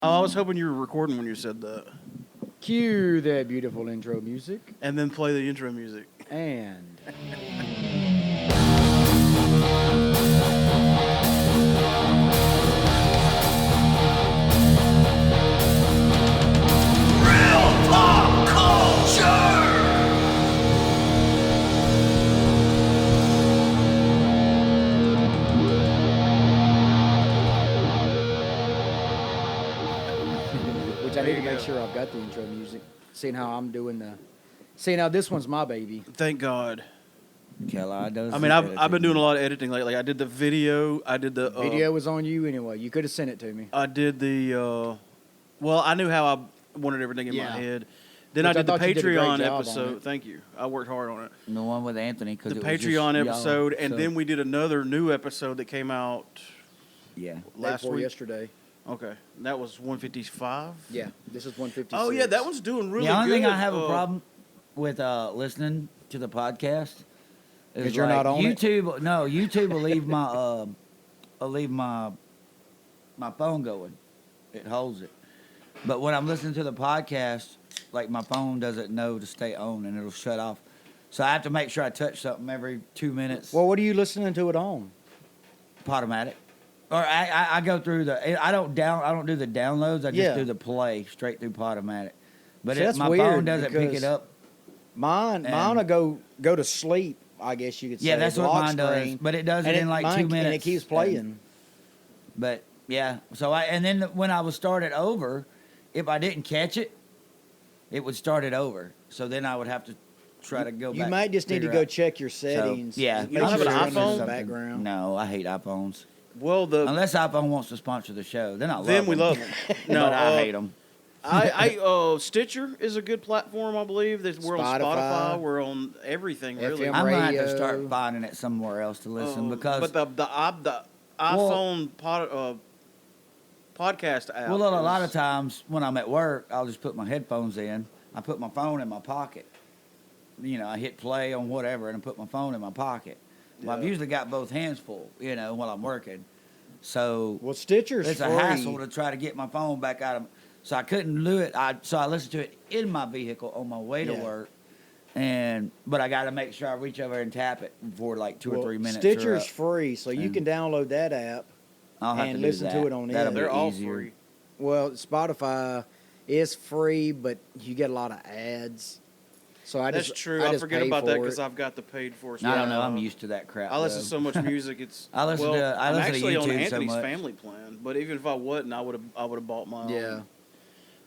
Oh, I was hoping you were recording when you said that. Cue that beautiful intro music. And then play the intro music. And Real pop culture! which I need to make sure I've got the intro music. Seeing how I'm doing seeing how this one's my baby. Thank God. Keli does. I mean, I've been doing a lot of editing lately. I did the video. I did the Video was on you anyway. You could have sent it to me. I did the. Well, I knew how I wanted everything in my head. Then Which I did the thought you did a great Patreon job on episode. it. Thank you. I worked hard on it. the one with Anthony because The it was Patreon just episode, y'all, and so- then we did another new episode that came out yeah. last Before week. yesterday. Okay, that was 155. Yeah, this is 156. Oh yeah, that one's doing really The only good. thing I have a problem with listening to the podcast is 'Cause you're not on it? YouTube. No, YouTube will leave my phone going. It holds it. But when I'm listening to the podcast, like my phone doesn't know to stay on and it'll shut off. So I have to make sure I touch something every 2 minutes. Well, what are you listening to it on? Podomatic. Or I go through I don't do the downloads. I just do the play straight through Podomatic. But See, that's my weird phone doesn't pick because it up. Mine will go to sleep. I guess you could say. Yeah, that's what Lock mine does. screen, But it does it and in like mine- 2 minutes. and it keeps playing. But yeah, so and then when I would start it over, if I didn't catch it, it would start it over. So then I would have to try to go back. You might just need to figure go out. check your So, settings. yeah, Make You don't have sure an you're running iPhone? in the background. No, I hate iPhones. Well, Unless iPhone wants to sponsor the show, then I love then we them. love them. No, but I hate them. Stitcher is a good platform, I believe. We're on Spotify. We're on everything, really. FM I'm gonna have to radio. start finding it somewhere else to listen because. But the iPhone podcast app. Well, a lot is- of times when I'm at work, I'll just put my headphones in. I put my phone in my pocket. You know, I hit play on whatever and I put my phone in my pocket. Well, I've Yeah. usually got both hands full, while I'm working. So Well, Stitcher's it's a free. hassle to try to get my phone back out of. So I couldn't do it. So I listened to it in my vehicle on my way to Yeah. work. But I got to make sure I reach over and tap it before like 2 or 3 minutes. are Stitcher's up. free, so you And- can download that app. I'll have and to do listen to that. it on That'll it. be They're all easier. free. Well, Spotify is free, but you get a lot of ads. So That's true. I forget pay about that for because it. I've got the paid for. I don't know. I'm used to that crap. I listen to though. so much music. It's I listen well, to- I I'm listen to actually on YouTube so Anthony's much. family plan, but even if I wasn't, I would have bought my own. Yeah.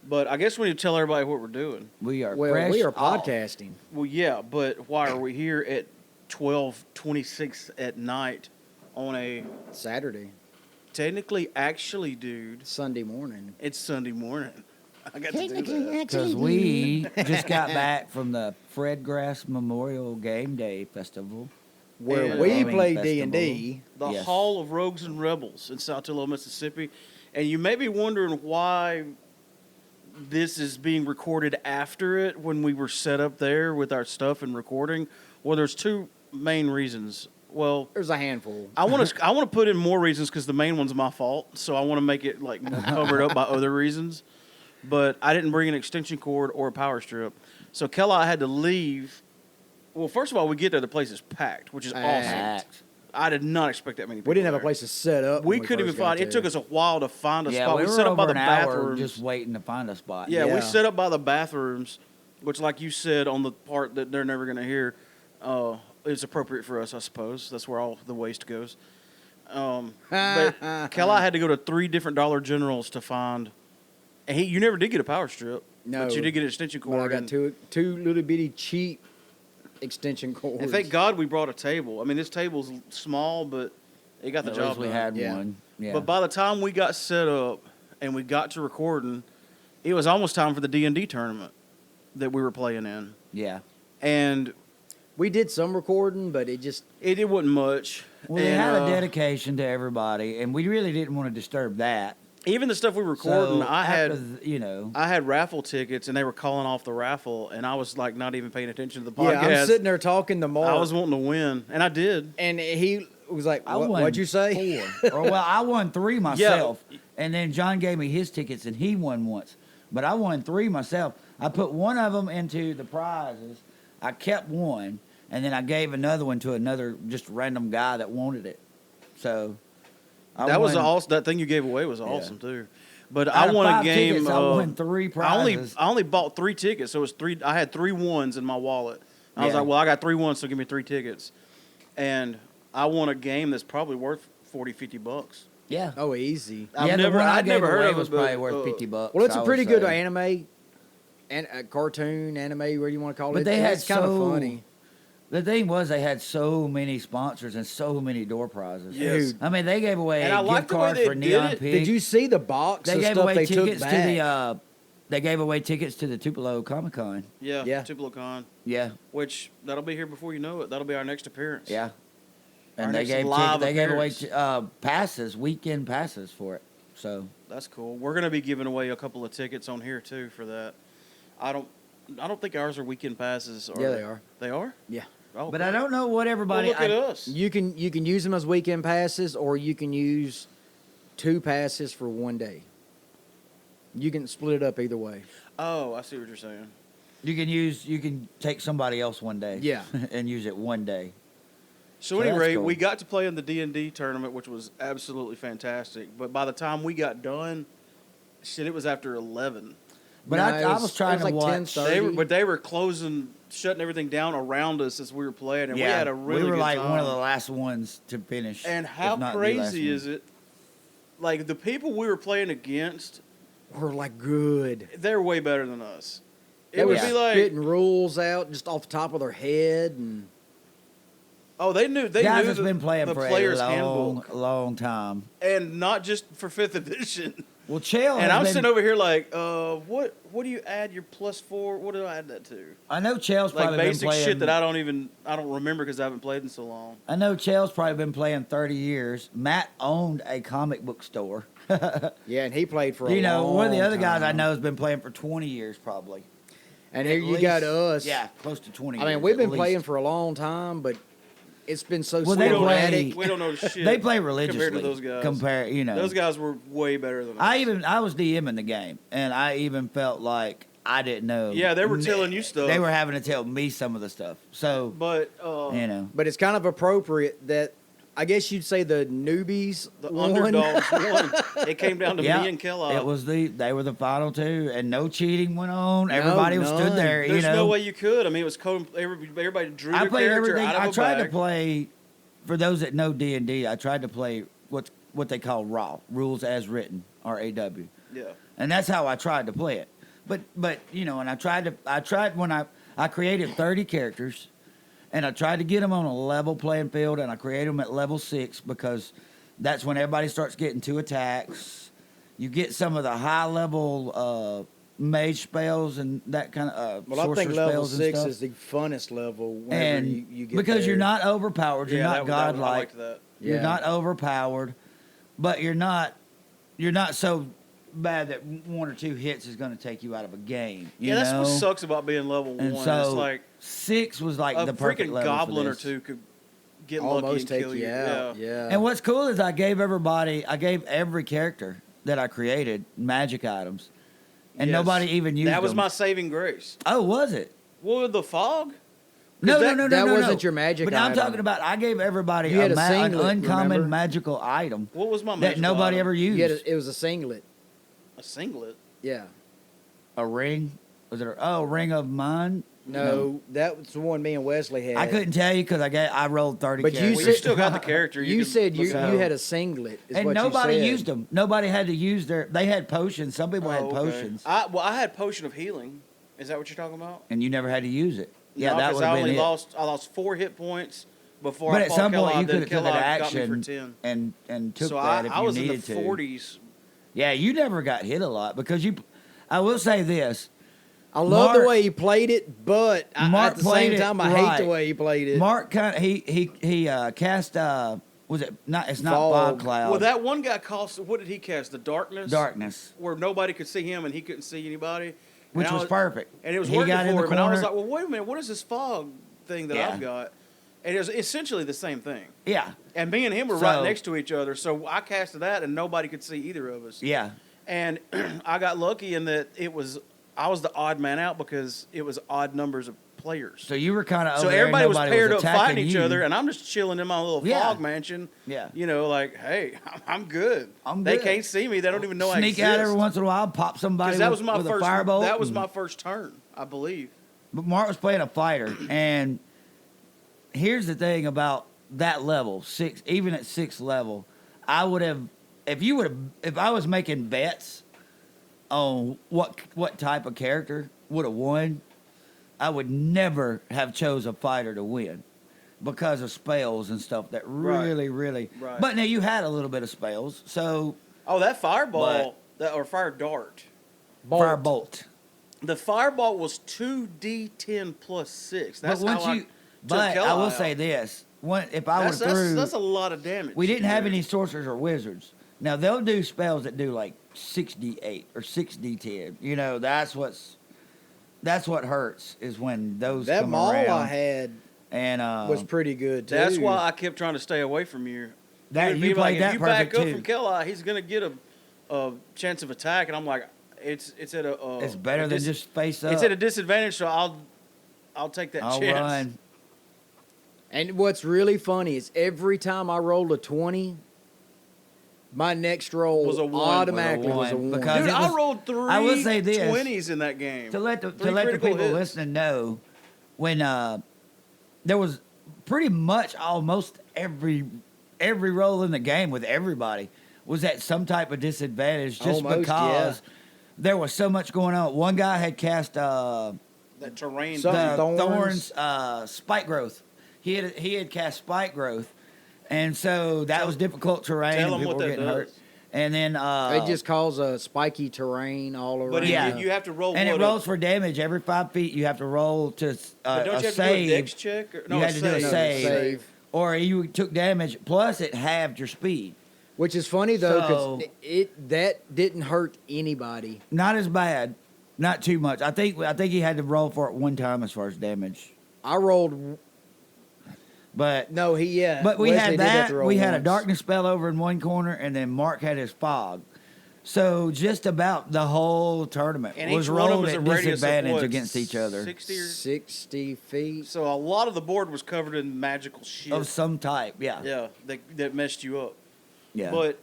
But I guess we need to tell everybody what we're doing. We are Well, fresh we are off. podcasting. Well, yeah, but why are we here at 12:26 at night on a Saturday, actually, dude, Sunday morning. it's Sunday morning. I got to do that. Because we just got back from the Fred Grass Memorial Game Day Festival. Where And, we Gaming play festival. D&D. The Yes. Hall of Rogues and Rebels in South Tillotson, Mississippi. And you may be wondering why this is being recorded after it when we were set up there with our stuff and recording. Well, there's two main reasons. Well, There's a handful. I want to put in more reasons because the main one's my fault. So I want to make it like more covered up by other reasons. But I didn't bring an extension cord or a power strip. So Keli had to leave. Well, first of all, we get there, the place is packed, which is awesome. Packed. I did not expect that many people. We didn't have a there. place to set up. We when couldn't even first got find. It took there. us a while to find a Yeah, spot. we We were set up over by the an hour bathrooms. just waiting to find a spot. Yeah, Yeah. we set up by the bathrooms, which, like you said on the part that they're never going to hear, is appropriate for us, I suppose. That's where all the waste goes. But Keli had to go to 3 different Dollar Generals to find. And you never did get a power strip. No. But you did get an extension cord. But I got and- two little bitty cheap extension cords. And thank God we brought a table. I mean, this table's small, but it got the At job least we done. had Yeah. one. Yeah. But by the time we got set up and we got to recording, it was almost time for the D&D tournament that we were playing in. yeah. And We did some recording, but it just it wasn't much. Well, they And, had a dedication to everybody, and we really didn't want to disturb that. even the stuff we were recording, So I had after I had raffle tickets, and they were calling off the raffle, and I was like not even paying attention to the yeah. podcast. I'm sitting there talking to Mark, I was wanting to win, and I did. and he was like, I "What- won "What'd you say?" 4. I won 3 myself. And then John gave me his tickets, and he won once. But I won 3 myself. I put one of them into the prizes. I kept one, and then I gave another one to another just random guy that wanted it. So That was won- awesome. That thing you gave away was awesome too. But Out I of won a 5 game. tickets, I won 3 prizes. I only bought 3 tickets, so it was 3. I had 3 ones in my wallet. I was Yeah. like, well, I got 3 ones, so give me 3 tickets. And I won a game that's probably worth $40-$50. Yeah. Oh, easy. I'd the never, one I I'd gave never heard away of it. was probably worth $50. Well, it's I a would pretty good say. anime, and cartoon anime, whatever you want to call it. But they had it's kind of so- funny. The thing was, they had so many sponsors and so many door prizes. Yes. Dude. I mean, they gave away And I gift like the way cards they for did Neon it. Pig. Did you see the box They of gave stuff away they took tickets to back? the. They gave away tickets to the Tupelo Comic Con. Yeah, Yeah. TupeloCon, Yeah, which that'll be here before you know it. That'll be our next appearance. yeah. Our And they next gave live they gave away appearance. passes, weekend passes for it. So That's cool. We're gonna be giving away a couple of tickets on here too for that. I don't think ours are weekend passes. Yeah, they are. They are? Yeah. Oh, but cool. I don't know what Well, everybody. look at us. You can use them as weekend passes, or you can use 2 passes for one day. You can split it up either way. Oh, I see what you're saying. You can take somebody else one day. Yeah. and use it one day. So, So at any that's rate, cool. we got to play in the D&D tournament, which was absolutely fantastic. But by the time we got done, shit, it was after 11. But No, I it was trying it to was like watch. 10:30. They were shutting everything down around us as we were playing, and we had a really we were good like time. one of the last ones to finish. And if how not the last crazy one. is it? Like, the people we were playing against, We're like good. they're way better than us. It They would were be like, spitting rules out just off the top of their head, and oh, they knew Guys has the, been playing the for player's a long, handbook, long time. and not just for 5th edition. Well, Chael And has I'm been, sitting over here like, what do you add your +4? What do I add that to? I know Chael's Like probably been basic playing. shit that I don't remember because I haven't played in so long. I know Chael's probably been playing 30 years. Matt owned a comic book store. yeah, and he played for a You know, one of the long other guys I time. know has been playing for 20 years probably. And At here you got least. us. Yeah, close to 20 I years. mean, we've at been least. playing for a long time, but it's been so Well, they sporadic. We don't know shit. They play religiously. compared to those guys. You know. Those guys were way better than us. I was DMing the game, and I even felt like I didn't know. Yeah, they were telling you stuff. They were having to tell me some of the stuff. So, But you know. But it's kind of appropriate that I guess you'd say the newbies the won. underdogs won. It came down to Yeah, me and Keli. it was they were the final 2, and no cheating went on. No, Everybody was stood none. there. There's you know, no way you could. I mean, it was everybody drew I their played character everything. out of I a tried to bag. play. For those that know D&D, I tried to play what they call raw rules as written, RAW, Yeah. and that's how I tried to play it. But you know, and I tried when I created 30 characters, and I tried to get them on a level playing field, and I created them at level 6 because that's when everybody starts getting 2 attacks. You get some of the high level mage spells and that kind of Well, I sorcerer think level spells and 6 stuff. is the funnest level whenever And you get because there. you're not overpowered, you're Yeah, not that was- I godlike. liked that. You're Yeah. not overpowered, but you're not so bad that 1 or 2 hits is going to take you out of a game. You Yeah, that's know? what sucks about being level And 1. so it's like 6 was like a the perfect freaking level goblin for or this. 2 could get lucky almost and take kill you you. out. Yeah. Yeah. And what's cool is I gave every character that I created magic items, and Yes. nobody even used That was them. my saving grace. Oh, was it? What, the fog? No, that- no. that wasn't your magic But I'm item. talking about I gave everybody You had a an singlet, uncommon remember? magical item What was my that magical nobody item? ever used. it was a singlet. A singlet? Yeah. A ring? Was it a ring of mine? No, that was the one me and Wesley had. I couldn't tell you because I rolled 30 But you characters. Well, said- you still got the character. You can said you look at it. had a singlet. Is and what nobody you said. used them. Nobody had to use they had potions. Some people had Oh, okay. potions. I had potion of healing. Is that what you're talking about? And you never had to use it. Yeah, No, that 'cause would I have been only it. I lost 4 hit points before But I at fought some Keli, point, you then could have took Keli an got me action for 10. and took So that if I you was in needed the to. 40s. Yeah, you never got hit a lot because you. I will say this: I love the Mark- way he played it, but Mark at the played same it time, I hate right. the way he played it. Mark kind of he cast was it not? It's not Fog. fog cloud. Well, that one guy cost. What did he cast? The darkness. darkness, Where nobody could see him and he couldn't see anybody. which And I was perfect. And it was He working got in for the him. And I was corner. like, well, wait a minute. What is this fog thing that Yeah. I've got? And it was essentially the same thing. Yeah. And me and him were right So- next to each other, so I casted that, and nobody could see either of us. Yeah. And I got lucky in that I was the odd man out because it was odd numbers of players. So you were kind of So over there, everybody was nobody paired up attacking fighting each you. other, and I'm just chilling in my little Yeah. fog mansion. Yeah. You know, like, hey, I'm good. I'm They good. can't see me. They don't even know I Sneak exist. out every once in a while, pop somebody Because that was my with first. a firebolt. That was and- my first turn, I believe. But Mark was playing a fighter, and here's the thing about that level, even at 6th level, I would have, if I was making bets on what type of character would have won, I would never have chose a fighter to win because of spells and stuff that really. Right. But now you had a little bit of spells, so Oh, that fireball, or fire dart. firebolt. The fireball was 2d10 plus 6. That's But how but I will out. say this: if I were through, That's a lot of damage. we didn't have there. any sorcerers or wizards. Now they'll do spells that do like 6d8 or 6d10. You know, that's what hurts is when those That come maul around. I had And was pretty good too. That's why I kept trying to stay away from you. That- He would you be played like, that if you back perfect, up too. from Keli, he's gonna get a chance of attack, and I'm like, it's at a. it's better than just face up. It's at a disadvantage, so I'll take that I'll chance. run. And what's really funny is every time I rolled a 20, my next roll Was a one. automatically was a Was a one. 1. Because Dude, it I was- rolled 3 I will say this. 20s in that game. To let the Three critical people hits. listening know, when there was pretty much almost every roll in the game with everybody was at some type of disadvantage just Almost, because there was so much going on. One guy had cast That terrain. Something the thorns. spike growth. He had cast spike growth, and so that was difficult terrain. tell and 'em people what were that getting hurt. does. And then It just caused a spiky terrain all around. But Yeah. you have to roll. and it what, rolls for damage every 5 feet. You have to roll to But don't a you have to save. do a dex check? Or, no, You had to do a No, save. save. Or you took damage. Plus, it halved your speed. Which is funny though, So- because that didn't hurt anybody. Not as bad. Not too much. I think he had to roll for it one time as far as damage. I rolled. But No, but we Wesley had did have that. to roll We had a once. darkness spell over in one corner, and then Mark had his fog. So just about the whole tournament and was each one of them rolled was a at radius of disadvantage what, against each other 60 or 60 feet. so a lot of the board was covered in magical shit. of some type. Yeah, Yeah, that messed you up. yeah. But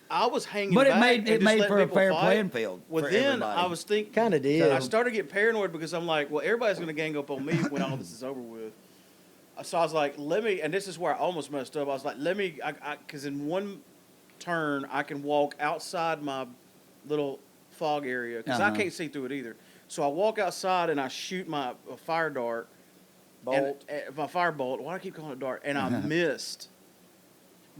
I was hanging. But it back made and it just made letting for a people fair fight. playing field. Well, for then everybody. I was thinking. Kind of did. I started getting paranoid because I'm like, well, everybody's going to gang up on me when all this is over with. So I was like, let me, and this is where I almost messed up. I was like, because in one turn I can walk outside my little fog area because I Uh-huh. can't see through it either. So I walk outside and I shoot my fire dart, Bolt. and my fire bolt. Why do I keep calling it dart? And I Uh-huh. missed.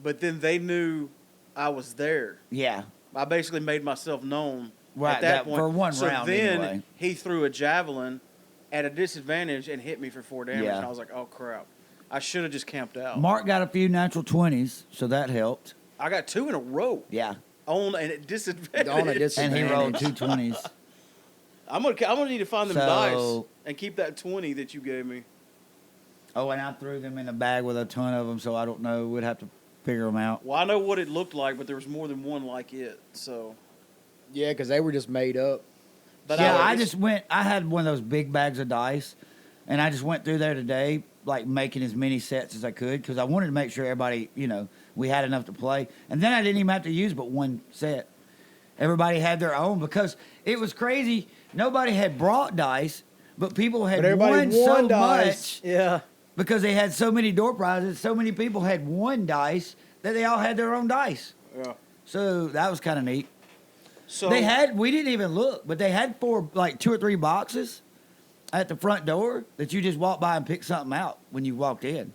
But then they knew I was there. yeah. I basically made myself known Right, at that that- point. for one so round then anyway. he threw a javelin at a disadvantage and hit me for 4 damage. Yeah. And I was like, oh crap! I should have just camped out. Mark got a few natural 20s, so that helped. I got 2 in a row Yeah, on and at disadvantage. On a and he rolled 2 20s. I'm gonna need to find them So- dice and keep that 20 that you gave me. Oh, and I threw them in a bag with a ton of them, so I don't know. We'd have to figure them out. Well, I know what it looked like, but there was more than one like it. So, Yeah, because they were just made up. but Yeah, I I just went. I had one of those big bags of dice, and I just went through there today, like making as many sets as I could because I wanted to make sure everybody, we had enough to play. And then I didn't even have to use but one set. Everybody had their own because it was crazy. Nobody had brought dice, but people had But everybody won so won dice. much Yeah. because they had so many door prizes. So many people had won dice that they all had their own dice. yeah. So that was kind of neat. So We didn't even look, but they had 2 or 3 boxes at the front door that you just walk by and pick something out when you walked in.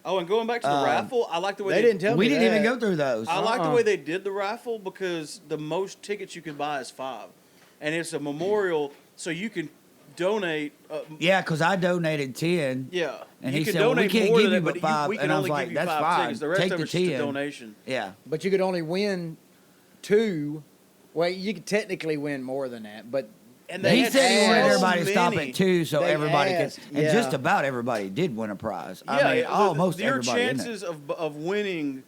Oh, and going back to the raffle, I like the way They didn't tell we me didn't even that. go through those. I like the Uh-uh. way they did the raffle because the most tickets you can buy is 5, and it's a memorial, so you can donate. Yeah, because I donated 10. Yeah, And you he can said, well, we donate can't more give than you that, but but 5. we can And I was only like, give you that's 5 fine. tickets. The rest Take of the it's just a 10. donation. Yeah. But you could only win 2. Well, you could technically win more than that, but And He had said he wanted so everybody to stop many. at 2 so They everybody asked, could. And yeah. just about everybody did win a prize. Yeah, I mean, almost your everybody in chances of winning,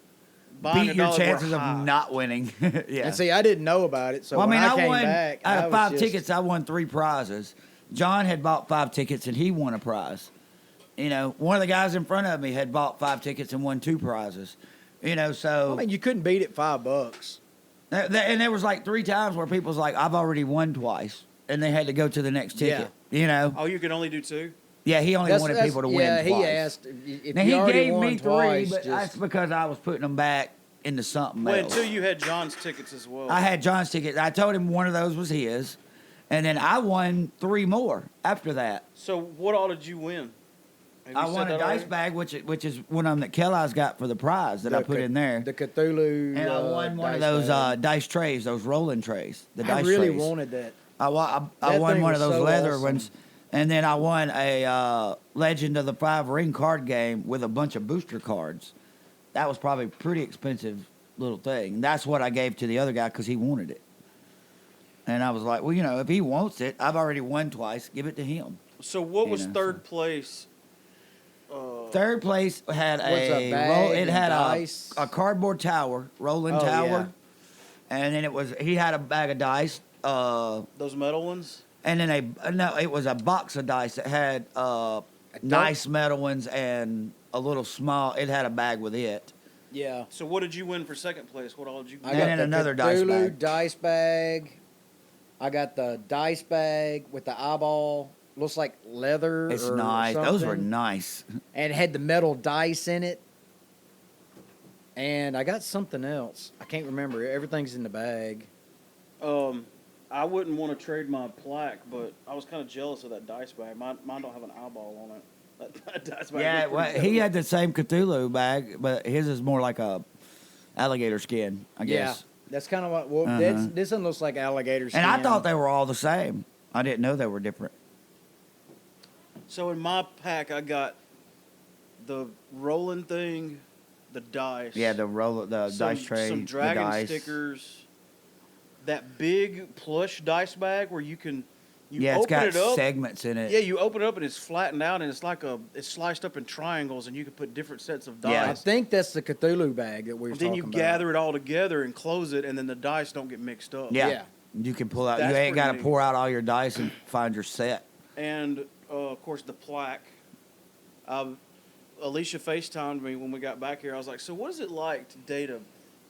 buying Beat a your dollar chances were of high. not winning. Yeah. And see, I didn't know about it, so well, I when mean, I came won back, out I of was 5 just- tickets. I won 3 prizes. John had bought 5 tickets and he won a prize. You know, one of the guys in front of me had bought 5 tickets and won 2 prizes. You know, so I mean, you couldn't beat it $5. and there was like 3 times where people's like, "I've already won twice," and they had to go to the next ticket. You know, Oh, you can only do 2? yeah, he only wanted people to win. Yeah, twice. he asked if Now you he already gave won me 3, twice, but that's because I was putting them back into something Well, else. until you had John's tickets as well. I had John's ticket. I told him one of those was his, and then I won 3 more after that. So what all did you win? Have you I said won a that dice already? bag, which is one of them that Kelly's got for the prize that I put in there. The Cthulhu. And I won one of those dice trays, those rolling trays. The dice I really trays. wanted that. I That won thing one of was those so leather awesome. ones, and then I won a Legend of the 5 Ring card game with a bunch of booster cards. That was probably a pretty expensive little thing. That's what I gave to the other guy because he wanted it. And I was like, well, you know, if he wants it, I've already won twice. Give it to him. So what You was know, third place? Third place had Was a bag it and had dice? a cardboard tower, rolling Oh, tower, and then he had a bag of dice. Those metal ones? And then it was a box of dice that had nice metal ones and a little small. It had a bag with it. Yeah. So what did you win for second place? What all did you I win? And got then the another dice Cthulhu bag. dice bag. I got the dice bag with the eyeball. Looks like leather. It's or nice. Those were something. nice. And it had the metal dice in it. And I got something else. I can't remember. Everything's in the bag. I wouldn't want to trade my plaque, but I was kind of jealous of that dice bag. Mine don't have an eyeball on it. That dice bag Yeah, was well, pretty he dope. had the same Cthulhu bag, but his is more like a alligator skin, I guess. Yeah. That's kind of what. Well, Uh-huh. this one looks like alligator skin. And I thought they were all the same. I didn't know they were different. So in my pack, I got the rolling thing, the dice. Yeah, the dice tray, some the dragon dice. stickers, that big plush dice bag where you can Yeah, it's open got it up. segments in it. Yeah, you open it up and it's flattened out and it's sliced up in triangles and you can put different sets of Yeah. I dice. think that's the Cthulhu bag that we were And then talking you about. gather it all together and close it, and then the dice don't get mixed up. Yeah. Yeah. You can pull out. That's You ain't pretty got to neat. pour out all your dice and find your set. And of course the plaque. Alicia FaceTimed me when we got back here. I was like, "So what is it like to date a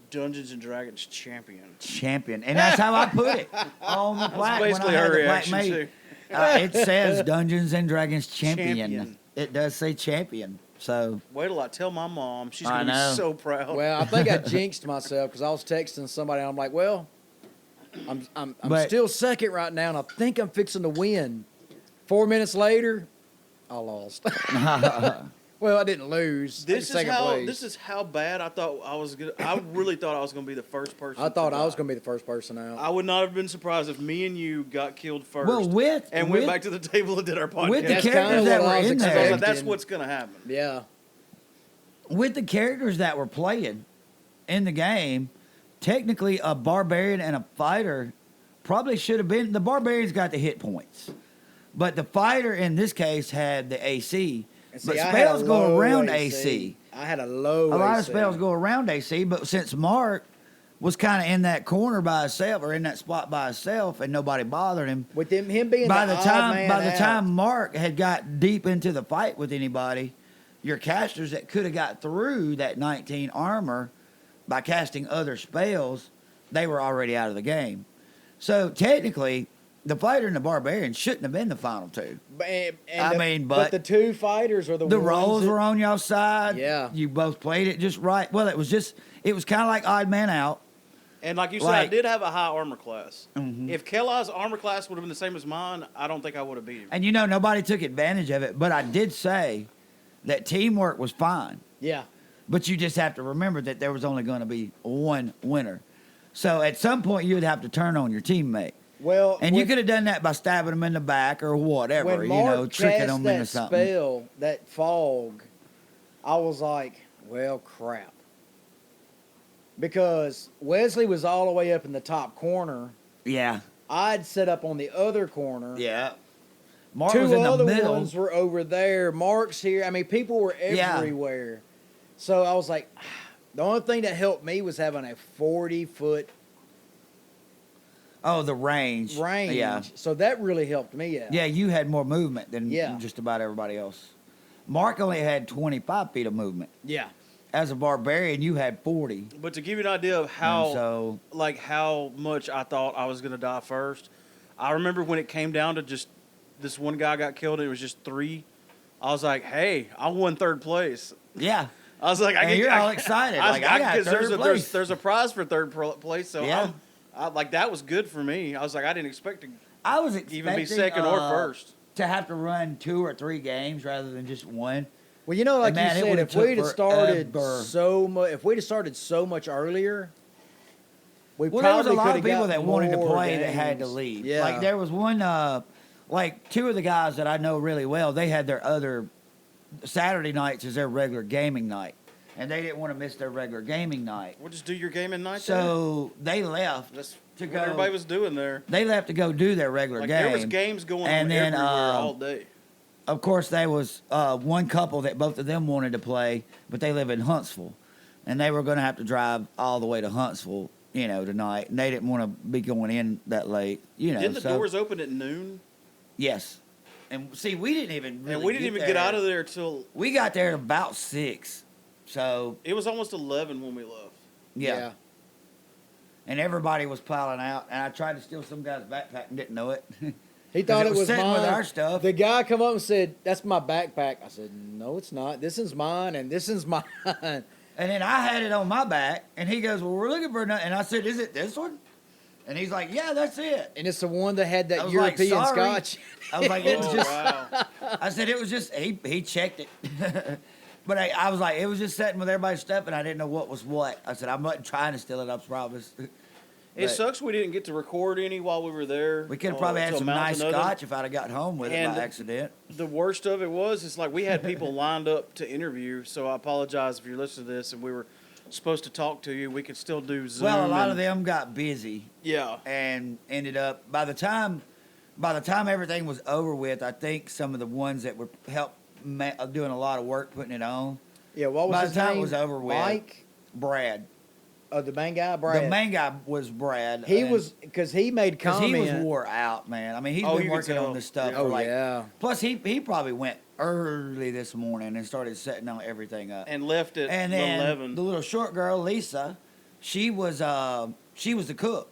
Dungeons and Dragons champion?" Champion. And that's how I put it on the plaque. That's basically when I had her the plaque reaction made. too. It says Dungeons and Dragons champion. Champion. It does say champion. So Wait till I tell my mom. She's I gonna know. be so proud. Well, I think I jinxed myself because I was texting somebody. And I'm like, well, I'm But- still second right now, and I think I'm fixing to win. 4 minutes later, I lost. Well, I didn't lose. this is second how place. bad I thought I was gonna. I really thought I was gonna be the first person. I thought to I was die. going to be the first person out. I would not have been surprised if me and you got killed first. well, went with back to the table and did our podcast. with the That's kinda characters that what I were was in I was there, like, that's expecting. what's gonna happen. Yeah. with the characters that were playing in the game, technically a barbarian and a fighter probably should have been. The barbarian's got the hit points, but the fighter in this case had the AC. And see, But I had a spells go low around AC. I had a low A lot of AC. spells go around AC, but since Mark was kind of in that corner by himself or in that spot by himself, and nobody bothered him. With him being By the the odd time man by the out. time Mark had got deep into the fight with anybody, your casters that could have got through that 19 armor by casting other spells, they were already out of the game. So technically, the fighter and the barbarian shouldn't have been the final two. But the two fighters are the The ones roles that- were on y'all side. Yeah. You both played it just right. Well, it was kind of like odd man out. And like you said, I Like- did have a high armor class. Mhm. If Kelly's armor class would have been the same as mine, I don't think I would have beat him. And nobody took advantage of it. But I did say that teamwork was fine. Yeah. But you just have to remember that there was only going to be one winner. So at some point, you would have to turn on your teammate. Well, And you could have done that by stabbing them in the back or whatever, when Mark tricking cast them that into something. spell, that fog, I was like, well, crap. Because Wesley was all the way up in the top corner. Yeah. I'd set up on the other corner. Yeah. Mark was Two in the other middle. ones were over there. Mark's here. I mean, people were Yeah. everywhere. So I was like, the only thing that helped me was having a 40-foot Oh, the range. range. Yeah. So that really helped me out. Yeah, you had more movement than Yeah. just about everybody else. Mark only had 25 feet of movement. Yeah. As a barbarian, you had 40. But to give you an idea of how, And so, like, how much I thought I was going to die first, I remember when it came down to just this one guy got killed and it was just 3. I was like, hey, I won 3rd place. yeah. I was like, And you're all excited. Like, I got 3rd place. There's a prize for 3rd place, so Yeah. like that was good for me. I was like, I didn't expect to I was expecting even be 2nd or 1st. to have to run 2 or 3 games rather than just one. Well, you know, like And man, it you said, would've if we'd have took started forever. so much earlier, we Well, there was a probably lot of coulda people got that wanted to more play that had to games. leave. Yeah. Like there was one, like 2 of the guys that I know really well. They had their other Saturday nights as their regular gaming night, and they didn't want to miss their regular gaming night. We'll just do your game at night. So they left that's to what go. everybody was doing there. They left to go do their regular Like game. there was games going And on then, everywhere all day. Of course, there was one couple that both of them wanted to play, but they live in Huntsville, and they were going to have to drive all the way to Huntsville, tonight, and they didn't want to be going in that late, Didn't the so- doors open at noon? Yes, and see, we didn't even really And we didn't even get out of there till We got there at about 6, so it was almost 11 when we left. yeah. And everybody was piling out, and I tried to steal some guy's backpack and didn't know it. He thought it it was was sitting mine. with our stuff. The guy come up and said, "That's my backpack." I said, "No, it's not. This is mine, and this is mine." And then I had it on my back, and he goes, "Well, we're looking for another." And I said, "Is it this one?" And he's like, "Yeah, that's it." And it's the one that had I that was like, European "Sorry." scotch. I was like, "It was Oh, just." wow. I said, "It was just." He checked it, but I was like, "It was just sitting with everybody's stuff, and I didn't know what was what." I said, "I'm not trying to steal it. I promise." It But sucks we didn't get to record any while we were there. We could have probably had to some amount nice to nothing. scotch if I'd have got home with it And by accident. The worst of it was, it's like we had people lined up to interview, so I apologize if you're listening to this and we were supposed to talk to you. We could still do Zoom. Well, a lot of and- them got busy Yeah. and ended up by the time everything was over with, I think some of the ones that were doing a lot of work putting it on, Yeah, what was by his the time name? it was over with, Mike, Brad. the main guy, Brad. The main guy was Brad. He and- was because he made Because comment. he was wore out, man. I mean, he's Oh, been you could working tell. on this stuff Yeah. for Oh like. yeah. Plus, he probably went early this morning and started setting on everything up. And left at And then 11. the little short girl, Lisa, she was the cook.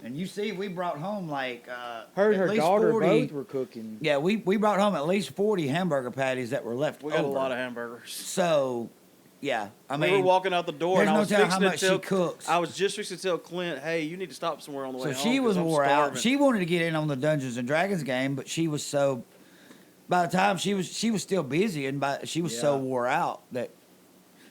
And you see, we brought home like Her and at her least daughter 40 both were cooking. Yeah, we brought home at least 40 hamburger patties that were left We got over. a lot of hamburgers. So, yeah, I We mean, were walking out the door, there's and I no was telling fixing how to much tell. she cooks. I was just fixing to tell Clint, "Hey, you need to stop somewhere on the way So home." she was 'cause I'm wore out. starving." She wanted to get in on the Dungeons and Dragons game, but she was so. By the time she was still busy, and she was so Yeah. wore out that.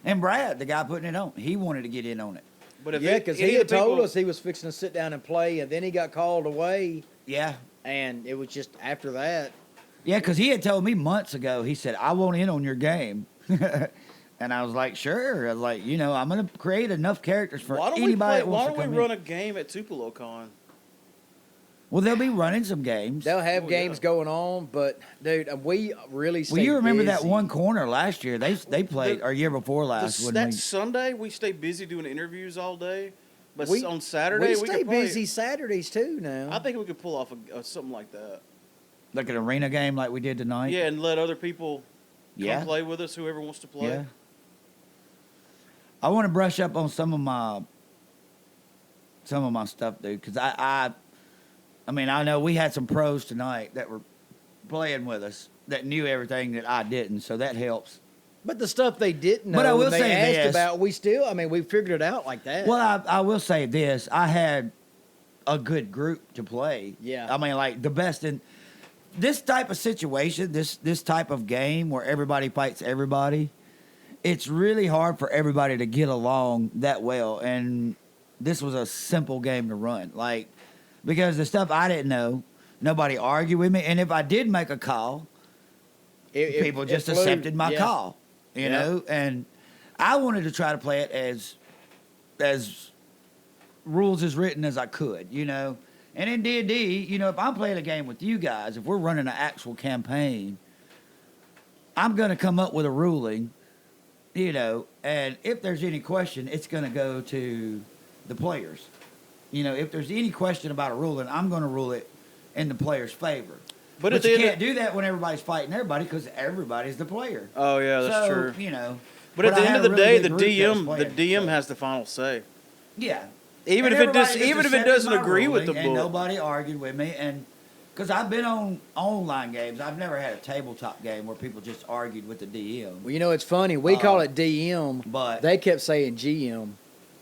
And Brad, the guy putting it on, he wanted to get in on it. But if Yeah, it- because any he of had the told people- us he was fixing to sit down and play, and then he got called away, Yeah, and it was just after that. yeah, because he had told me months ago. He said, "I want in on your game," and I was like, "Sure." I was like, I'm gonna create enough characters for Why don't we anybody play? that Why wants to don't come we in. run a game at TupeloCon? Well, they'll be running some games. They'll have Oh, games yeah. going on, but dude, we really stay Well, you remember that busy. one corner last year? They played, or year before last. when That we- Sunday we stay busy doing interviews all day, but We- on Saturday we we stay could play. busy Saturdays too now. I think we could pull off something like that. like an arena game like we did tonight. Yeah, and let other people Yeah. come play with us, whoever wants to play. Yeah. I want to brush up on some of my stuff, dude, because I mean, I know we had some pros tonight that were playing with us that knew everything that I didn't, so that helps. But the stuff they didn't know, But I will they say asked this. about, we figured it out like that. Well, I will say this: I had a good group to play. Yeah. I mean, like the best in this type of situation, this type of game where everybody fights everybody. It's really hard for everybody to get along that well, and this was a simple game to run. Like, because the stuff I didn't know, nobody argued with me, and if I did make a call, people just flew. accepted my Yeah. call, you know. And I wanted to try to play it as rules as written as I could, And in D&D, you know, if I'm playing a game with you guys, if we're running an actual campaign, I'm going to come up with a ruling, you know, and if there's any question, it's going to go to the players. You know, if there's any question about a ruling, I'm going to rule it in the player's favor. But at you the end can't do that when everybody's fighting everybody because everybody's the player. Oh yeah, that's so, true. You know, But at the I end had of the a really day, good the group that was DM, the playing, DM so- has the final say. Yeah. Even And if it does, everybody just even if it accepted doesn't my agree with the ruling, and book. nobody argued with me, and because I've been on online games, I've never had a tabletop game where people just argued with the DM. Well, you know, it's funny. We call it DM, but- they kept saying GM.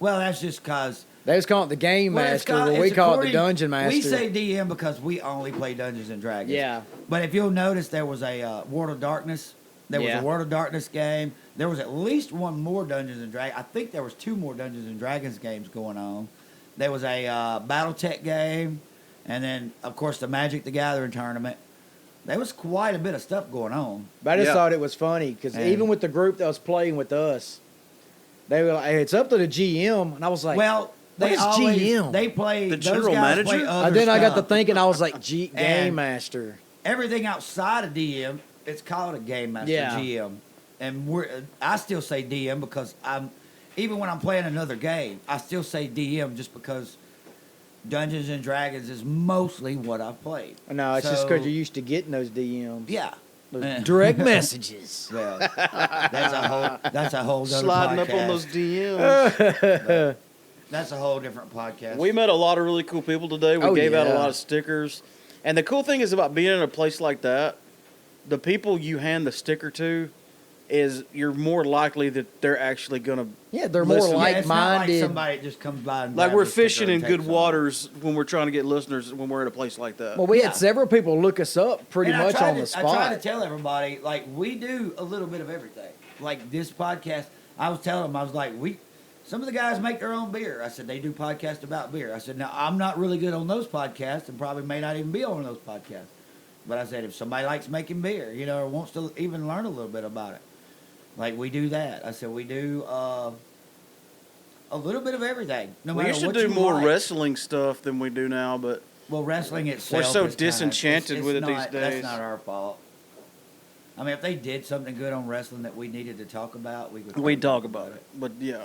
Well, that's just because. They was calling it the Game Master, but we it's call it the according- Dungeon Master. We say DM because we only play Dungeons and Dragons. Yeah. But if you'll notice, there was a World of Darkness. There was Yeah. a World of Darkness game. There was at least one more Dungeons and Dragons. I think there was 2 more Dungeons and Dragons games going on. There was a BattleTech game, and then of course the Magic the Gathering tournament. There was quite a bit of stuff going on. But I just Yeah. thought it was funny because And- even with the group that was playing with us, they were like, hey, it's up to the GM. And I was like, Well, what they is always GM? they play The those general guys manager? Play other and then I got to stuff. thinking, I was like, Game And- Master. Everything outside of DM, it's called a Game Master Yeah. GM, and I still say DM because even when I'm playing another game, I still say DM just because Dungeons and Dragons is mostly what I've played. No, it's just because So- you're used to getting those DMs. Yeah. Those Eh. direct messages. Well, that's a whole other Sliding up on podcast. those DMs. That's a whole different podcast. We met a lot of really cool people today. We Oh, gave out a yeah. lot of stickers. And the cool thing is about being in a place like that, the people you hand the sticker to is you're more likely that they're actually going to. Yeah, they're more Listen, Yeah, it's not like like-minded. somebody just comes by and Like grabs we're a sticker fishing and in takes good something. waters when we're trying to get listeners when we're in a place like that. Well, we Yeah. had several people look us up pretty And I much try on to- the I try to spot. tell everybody, like, we do a little bit of everything. Like this podcast, I was telling them, I was like, some of the guys make their own beer. I said, they do podcasts about beer. I said, now, I'm not really good on those podcasts and probably may not even be on those podcasts. But I said, if somebody likes making beer, you know, or wants to even learn a little bit about it, like, we do that. I said, we do a little bit of everything. No we matter used to what do you more like. wrestling stuff than we do now, but Well, wrestling itself. so is kinda- disenchanted with it these not- days. That's not our fault. I mean, if they did something good on wrestling that we needed to talk about, we would. we talk about it. But yeah.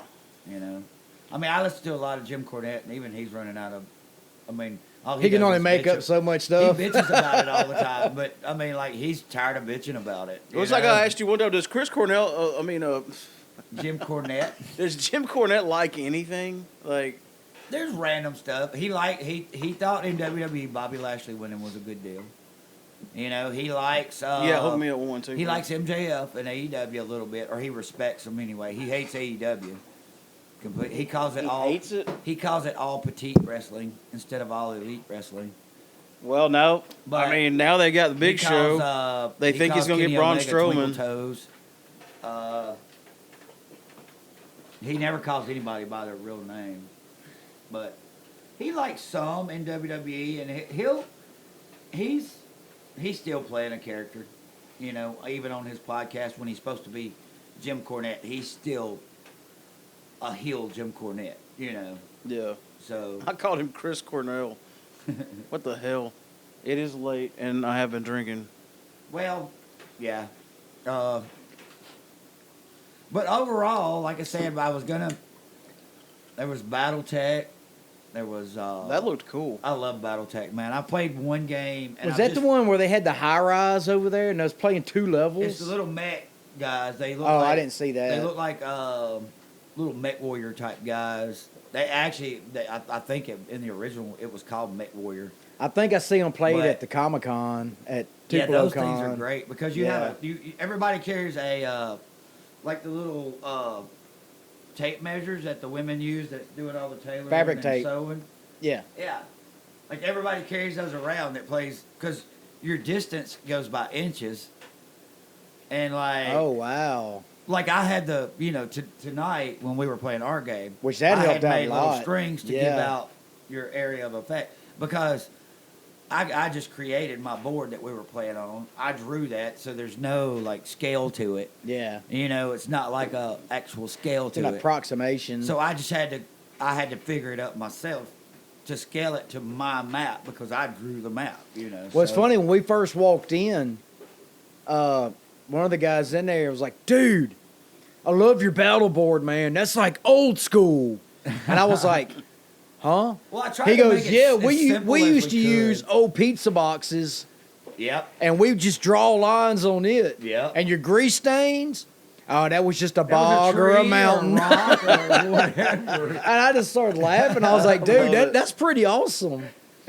You know, I mean, I listen to a lot of Jim Cornette, and even he's running out of. I mean, all He can does only is make bitch up so much stuff. He bitches about it all the time, but I mean, like, he's tired of bitching about it. It was you like know? I asked you one time, does Chris Cornell, Jim Cornette. does Jim Cornette like anything? Like, There's random stuff. He thought in WWE Bobby Lashley winning was a good deal. You know, he likes. yeah, hook me up with one too. He likes MJF and AEW a little bit, or he respects them anyway. He hates AEW. He calls it He all. hates it? He calls it all petite wrestling instead of all elite wrestling. Well, no. But I mean, now they got the Big He calls, Show. They he think he's calls gonna get Kenny Braun Omega Twinkle Strowman. Toes. He never calls anybody by their real name, but he likes some in WWE, and he's still playing a character. You know, even on his podcast when he's supposed to be Jim Cornette, he's still a heel Jim Cornette. You know, Yeah. so I called him Chris Cornell. What the hell? It is late, and I have been drinking. well, yeah. But overall, like I said, there was BattleTech. There was. That looked cool. I love BattleTech, man. I played one game. And Was that the one where they had the high rise over there and they was playing 2 levels? It's the little mech guys. They look. Oh, like, I didn't see that. They look like little mech warrior type guys. They actually, I think in the original it was called Mech Warrior. I think I see them played But- at the Comic Con at Yeah, Tupelo those Con. things are great because you have everybody carries a like the little tape measures that the women use that's doing all the tailoring Fabric and tape. sewing. Yeah. Yeah, like everybody carries those around that plays because your distance goes by inches, and like Oh wow. like I had the tonight when we were playing our game, Which that I helped had out made a little lot. strings to Yeah. give out your area of effect because I just created my board that we were playing on. I drew that, so there's no like scale to it. Yeah. You know, it's not like a actual scale It's to an it. approximation. So I just had to figure it up myself. to scale it to my map because I drew the map. Well, it's so- funny when we first walked in. One of the guys in there was like, "Dude, I love your battle board, man. That's like old school." And I was like, "Huh?" Well, I tried He to goes, make it "Yeah, as we simple we as used to we use could." old pizza boxes, Yep. and we just draw lines on it. Yep. And your grease stains, oh, that was just a That was bog or a tree mountain." rock or whatever. And I just started laughing. I was like, "Dude, love it. that's pretty awesome."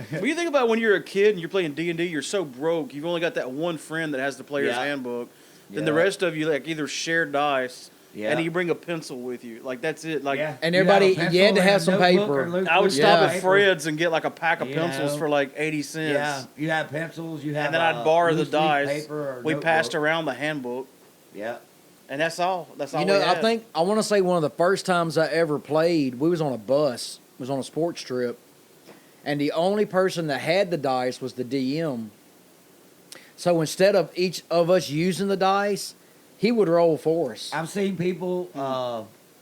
When you think about when you're a kid and you're playing D&D, you're so broke. You've only got that one friend that has the player's Yeah. handbook. Then the Yeah. rest of you like either share dice, Yeah. and you bring a pencil with you. Like that's it. Like Yeah. And You everybody- have a you had to pencil have and a some notebook paper. or loose I would leaf stop Yeah. at Fred's and get like a pack of You pencils know. for like 80 cents. Yeah, you have pencils. You have. And then I'd borrow the loose leaf dice. Paper or We passed notebook. around the handbook, Yeah. and that's all. That's all. You know, we had. I want to say one of the first times I ever played, we was on a bus, was on a sports trip, and the only person that had the dice was the DM. So instead of each of us using the dice, he would roll for us. I've seen people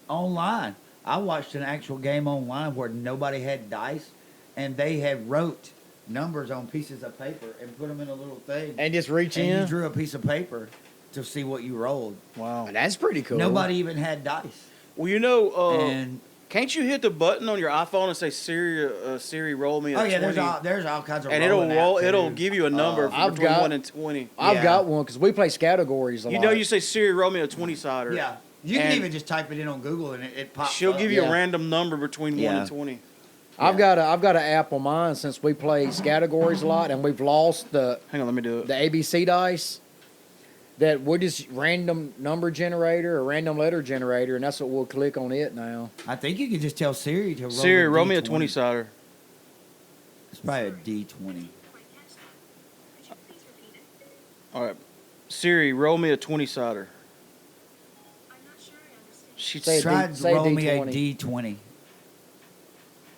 online. I watched an actual game online where nobody had dice, and they had wrote numbers on pieces of paper and put them in a little thing. And just reach And you in. drew a piece of paper to see what you rolled. Wow. That's pretty cool. Nobody even had dice. Well, you know, and can't you hit the button on your iPhone and say Siri, roll me a oh yeah, 20? there's all kinds of and it'll rolling roll. apps, It'll too. give you a number I've between got- 1 and 20. I've Yeah. got one because we play categories a You lot. know, you say Siri, roll me a 20-sider. Yeah, you can And even just type it in on Google and it pops. She'll up. give you Yeah. a random number between 1 Yeah. and 20. I've got an app on mine since we play categories a lot, and we've lost the Hang on, let me do it. ABC dice. That we're just random number generator or random letter generator, and that's what we'll click on it now. I think you can just tell Siri to roll. Siri, the roll me a D20. 20-sider. It's probably a D20. All right. Siri, roll me a 20-sider. She Say said, D- Try to say roll me a D20. D20.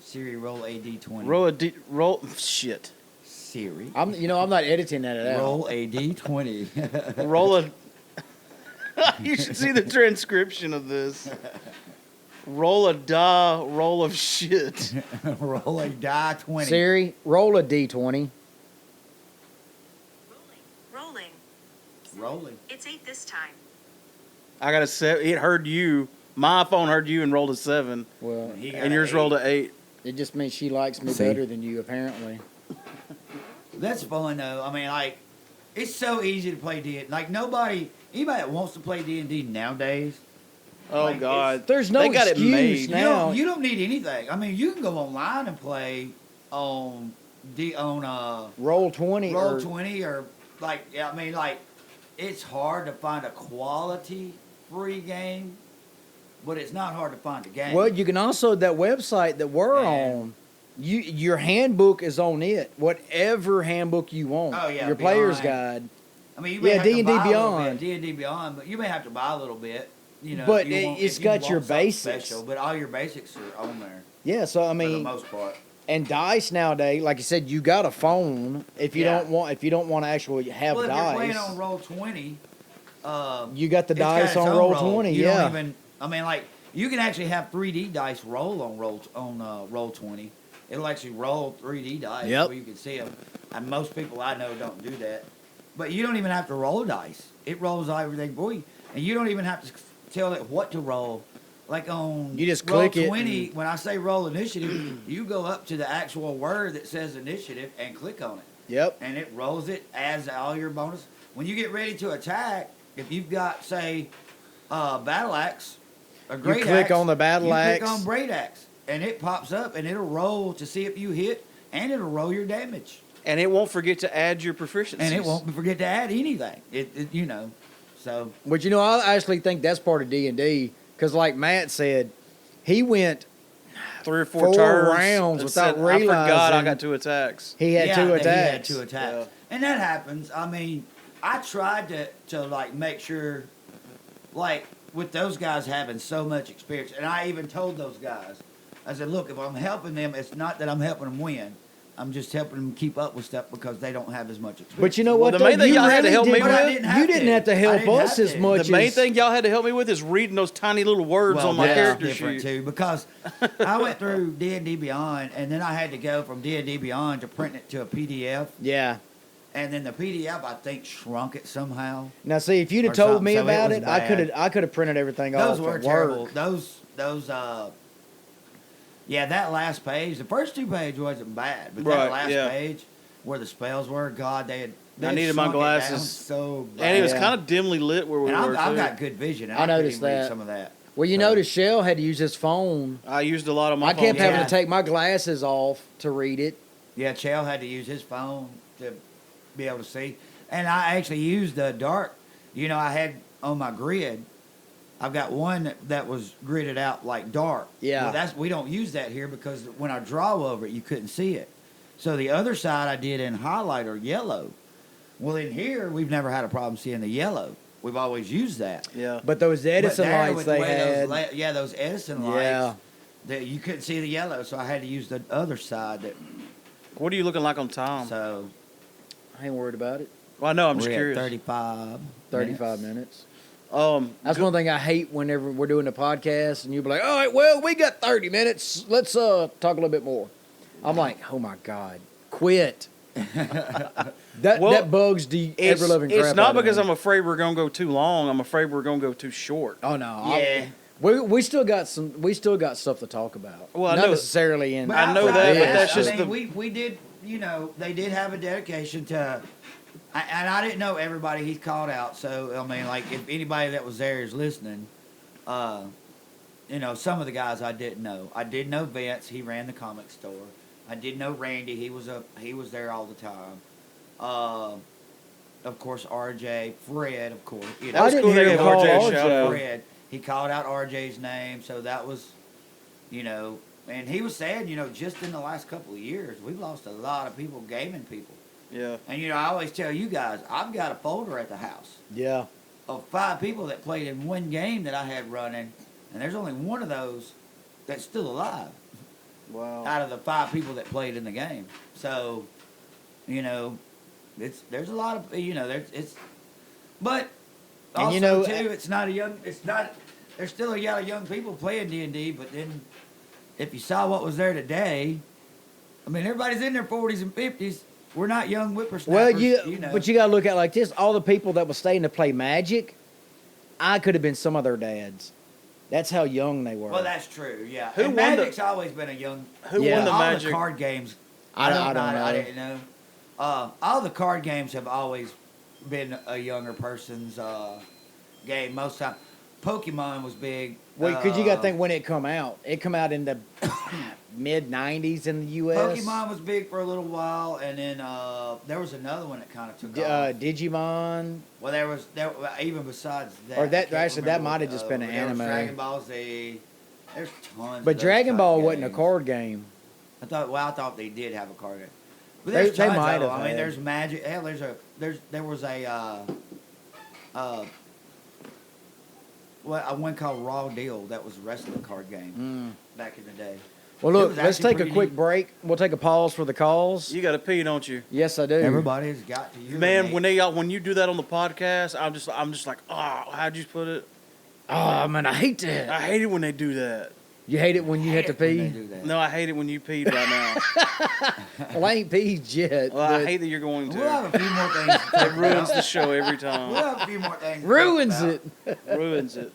Siri, roll a D20. roll. Shit. Siri, I'm not editing that out. roll a D20. Roll a. You should see the transcription of this. Roll a die, roll of shit. roll a die 20. Siri, roll a D20. Rolling. Rolling. It's 8 this time. I got a 7. It heard you. My phone heard you and rolled a 7, Well, He got and yours an rolled 8. a 8. it just means she likes me See? better than you, apparently. That's fun though. I mean, like, it's so easy to play D. Like anybody that wants to play D&D nowadays, Oh Like, God, There's no they got it excuse made. now. you don't need anything. I mean, you can go online and play on Roll 20. Roll or, 20 or like, yeah, I mean, like, it's hard to find a quality free game, but it's not hard to find a game. Well, you can also, that website that we're Yeah. on, your handbook is on it. Whatever handbook you want. Oh, yeah, Your player's Beyond. guide. I mean, you may yeah, have to D&D buy a little Beyond. bit, D&D Beyond, but you may have to buy a little bit. You know, But if you want- it's if you got want your something basics. special, but all your basics are on there Yeah, so I for the mean, most part. and dice nowadays, like you said, you got a phone. If you Yeah. don't want to actually have Well, if dice, you're playing on Roll 20, you got the it's got dice its on own roll 20. You Yeah, don't even. I mean, like you can actually have 3D dice roll on Roll 20. It'll actually roll 3D dice Yep. where you can see them. And most people I know don't do that. But you don't even have to roll dice. It rolls everything for you, and you don't even have to tell it what to roll. Like on You just Roll click it 20, when I say roll initiative, you go up to the actual word that says initiative and click on it. Yep. And it rolls it as all your bonus. When you get ready to attack, if you've got, say, battle axe, a great click axe, on the battle you axe. click on great axe, and it pops up, and it'll roll to see if you hit, and it'll roll your damage, And it won't forget to add your proficiencies. and it won't forget to add anything. You know, so But I actually think that's part of D&D because, like Matt said, he went. 3 or 4 4 turns rounds and without said, I forgot I realizing- got 2 attacks. He had yeah, two that he had attacks. 2 attacks, Yeah. and that happens. I mean, I tried to like make sure, like with those guys having so much experience, and I even told those guys, I said, look, if I'm helping them, it's not that I'm helping them win. I'm just helping them keep up with stuff because they don't have as much experience. But you know Well, what? the main though? thing You y'all had to really help me didn't- with- I didn't have You didn't to. have to I help didn't us have as to. much. The main as, thing y'all had to help me with is reading those tiny little words on my that's character different sheet. too because I went through D&D Beyond, and then I had to go from D&D Beyond to print it to a PDF, Yeah. and then the PDF I think shrunk it somehow. Now, see, if you'd have Or told me something, so it about was it, I bad. could have printed everything off. Those were at terrible. work. Those yeah, that last page, the first 2 pages wasn't bad, but Right, that last yeah. page where the spells were, God, they had needed my shrunk it down glasses. so bad. And it was Yeah. kind of dimly lit where we And were. I've too. got good vision. And I couldn't noticed even read that. some of that. Well, you So- notice Shell had to use his phone. I used a lot of my. I kept phone. having Yeah. to take my glasses off to read it. Yeah, Chell had to use his phone to be able to see. And I actually used the dark. You know, I had on my grid, I've got one that was gridded out like dark. Yeah. Well, we don't use that here because when I draw over it, you couldn't see it. So the other side I did in highlighter yellow. Well, in here, we've never had a problem seeing the yellow. We've always used that. Yeah. But those Edison But there, lights with the they way had. those Edison lights, Yeah. that you couldn't see the yellow, so I had to use the other side. That What are you looking like on time? so I ain't worried about it. Well, I know. I'm just we're at curious. 35. 35 minutes. That's That's one thing I hate whenever we're doing a podcast and you'll be like, all right, well, we got 30 minutes. Let's talk a little bit more. I'm like, oh my God, quit. Well, that bugs the ever loving crap It's not out of because me. I'm afraid we're gonna go too long. I'm afraid we're gonna go too short. Oh no. Yeah. We still got stuff to talk about. Well, I not know- necessarily in. But I know outside that, of but that's just I mean, the- we did, you know, they did have a dedication to, and I didn't know everybody he's called out. So I mean, like if anybody that was there is listening, you know, some of the guys I didn't know. I did know Vince. He ran the comic store. I did know Randy. He was there all the time. Of course, RJ, Fred, of course. You know, I didn't cool hear they him gave call RJ a RJ. shout out. Fred. He called out RJ's name, so that was, you know, and he was saying, you know, just in the last couple of years, we've lost a lot of people, gaming people. Yeah. And, you know, I always tell you guys, I've got a folder at the house Yeah. of 5 people that played in one game that I had running, and there's only one of those that's still alive Wow. out of the 5 people that played in the game. So, you know, there's a lot of, you know, but And also you know, too, there's still a lot of young people playing D&D, but then if you saw what was there today, I mean, everybody's in their 40s and 50s. We're not young whippersnappers. Well, you know. but you got to look at it like this. All the people that was staying to play Magic, I could have been some of their dads. That's how young they were. Well, that's true, yeah. Who And won the- Magic's always been a young. Who Yeah. won the all Magic? the card games. I don't know. I didn't know. All the card games have always been a younger person's game. Most time, Pokemon was big. Well, because you got to think when it come out. It come out in the mid '90s in the U.S. Pokemon was big for a little while, and then there was another one that kind of took off. Digimon. Well, there even besides that. Or that- I can't actually, that remember might what have just been an there was anime. Dragon Ball Z. There's tons. But of those Dragon type Ball wasn't a games. card game. I thought they did have a card game. But They- there's they tons might of them. have I mean, had. there's Magic. Hell, there was a one called Raw Deal that was a wrestling card game back in the day. Well, It look, was let's actually take a pretty quick neat. break. We'll take a pause for the calls. You got to pee, don't you? Yes, I do. Everybody's got to urinate. Man, when you do that on the podcast, I'm just like, oh, how'd you put it? Oh man, I hate that. I hate it when they do that. You hate it when you have to When they pee. do that. No, I hate it when you peed right now. Well, I ain't peed yet. Well, I but hate that you're going We'll to. have a few more things. To talk It ruins about. the show every We'll time. have a few more things. to talk ruins about. it. Ruins it.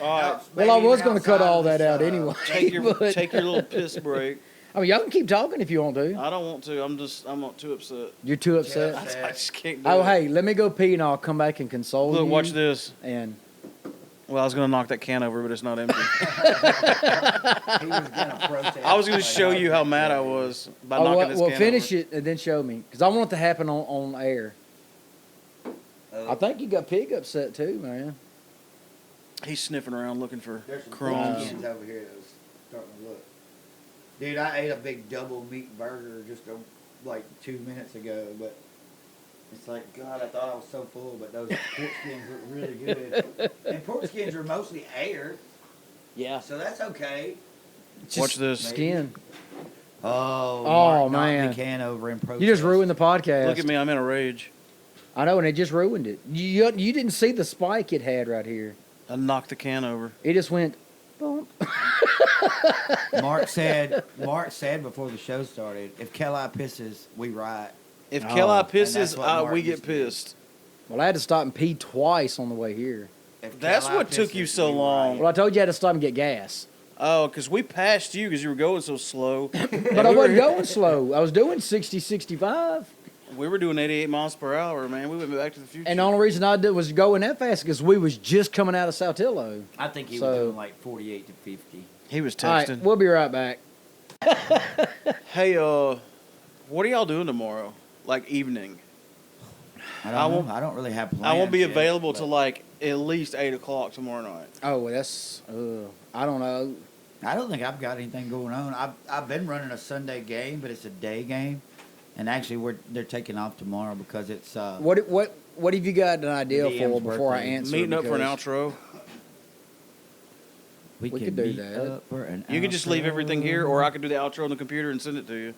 All right, Well, I Maybe was even going to cut outside all of that this, out anyway. take your but- take your little piss break. I mean, y'all can keep talking if you want to. I don't want to. I'm not too upset. You're too upset. Yeah. I just can't do Oh, it. hey, let me go pee and I'll come back and console you. Look, watch this. And Well, I was gonna knock that can over, but it's not empty. He was gonna protest. I was gonna show you how mad I was by oh, knocking this well, can finish over. it and then show me because I want it to happen on air. I think you got Pig upset too, man. He's sniffing around looking for There's some crumbs. skins over here that was starting to look. Dude, I ate a big double meat burger just like 2 minutes ago, but it's like, God, I thought I was so full, but those pork skins look really good. And pork skins are mostly air, Yeah. so that's okay. Watch this. Skin. Oh, Mark knocked man. the can over in protest. You just ruined the podcast. Look at me, I'm in a rage. I know, and it just ruined it. You didn't see the spike it had right here. I knocked the can over. It just went, bump. Mark said before the show started, if Keli pisses, we riot. If Oh, Keli and that's pisses, what Mark we used get to do. pissed. Well, I had to stop and pee twice on the way here. If That's Keli what took you pisses, so we long. riot. Well, I told you I had to stop and get gas. Oh, because we passed you because you were going so slow. But I wasn't going slow. I was doing 60, 65. We were doing 88 miles per hour, man. We went back to the future. And the only reason I did was going that fast because we was just coming out of Saltillo. I think he So- was doing like 48 to 50. he was All right, texting. we'll be right back. Hey, what are y'all doing tomorrow? Like evening? I I don't won't- know. I don't really have plans. I won't be yet, available but till like at least 8 o'clock tomorrow night. Oh, well, that's, I don't know. I don't think I've got anything going on. I've been running a Sunday game, but it's a day game, and actually they're taking off tomorrow because it's What have you got an idea DM's for before I birthday. answer? Meeting up for an Because outro. we could can do meet that. up for an You can just leave everything here, outro. or I could do the outro on the computer and send it to you.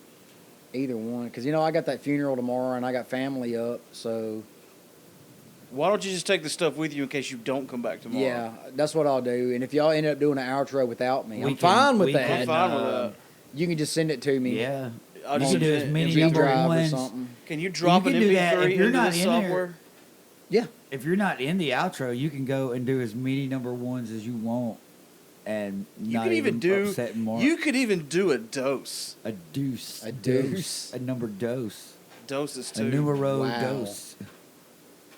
Either one, because I got that funeral tomorrow and I got family up, so Why don't you just take the stuff with you in case you don't come back tomorrow? yeah, that's what I'll do. And if y'all end up doing an outro without me, We I'm can- fine with we that. can, I'm fine with that. You can just send it to me. Yeah. I'll You just can do as send it many in G number MP3. drive or ones. something. Can you drop can an do that. MP3 If you're into not this in there- software? Yeah. If you're not in the outro, you can go and do as many number ones as you want, and You not could even do. upset Mark. You could even do a dose. a deuce, A deuce. a number dose, Doses a too. numero Wow. dose.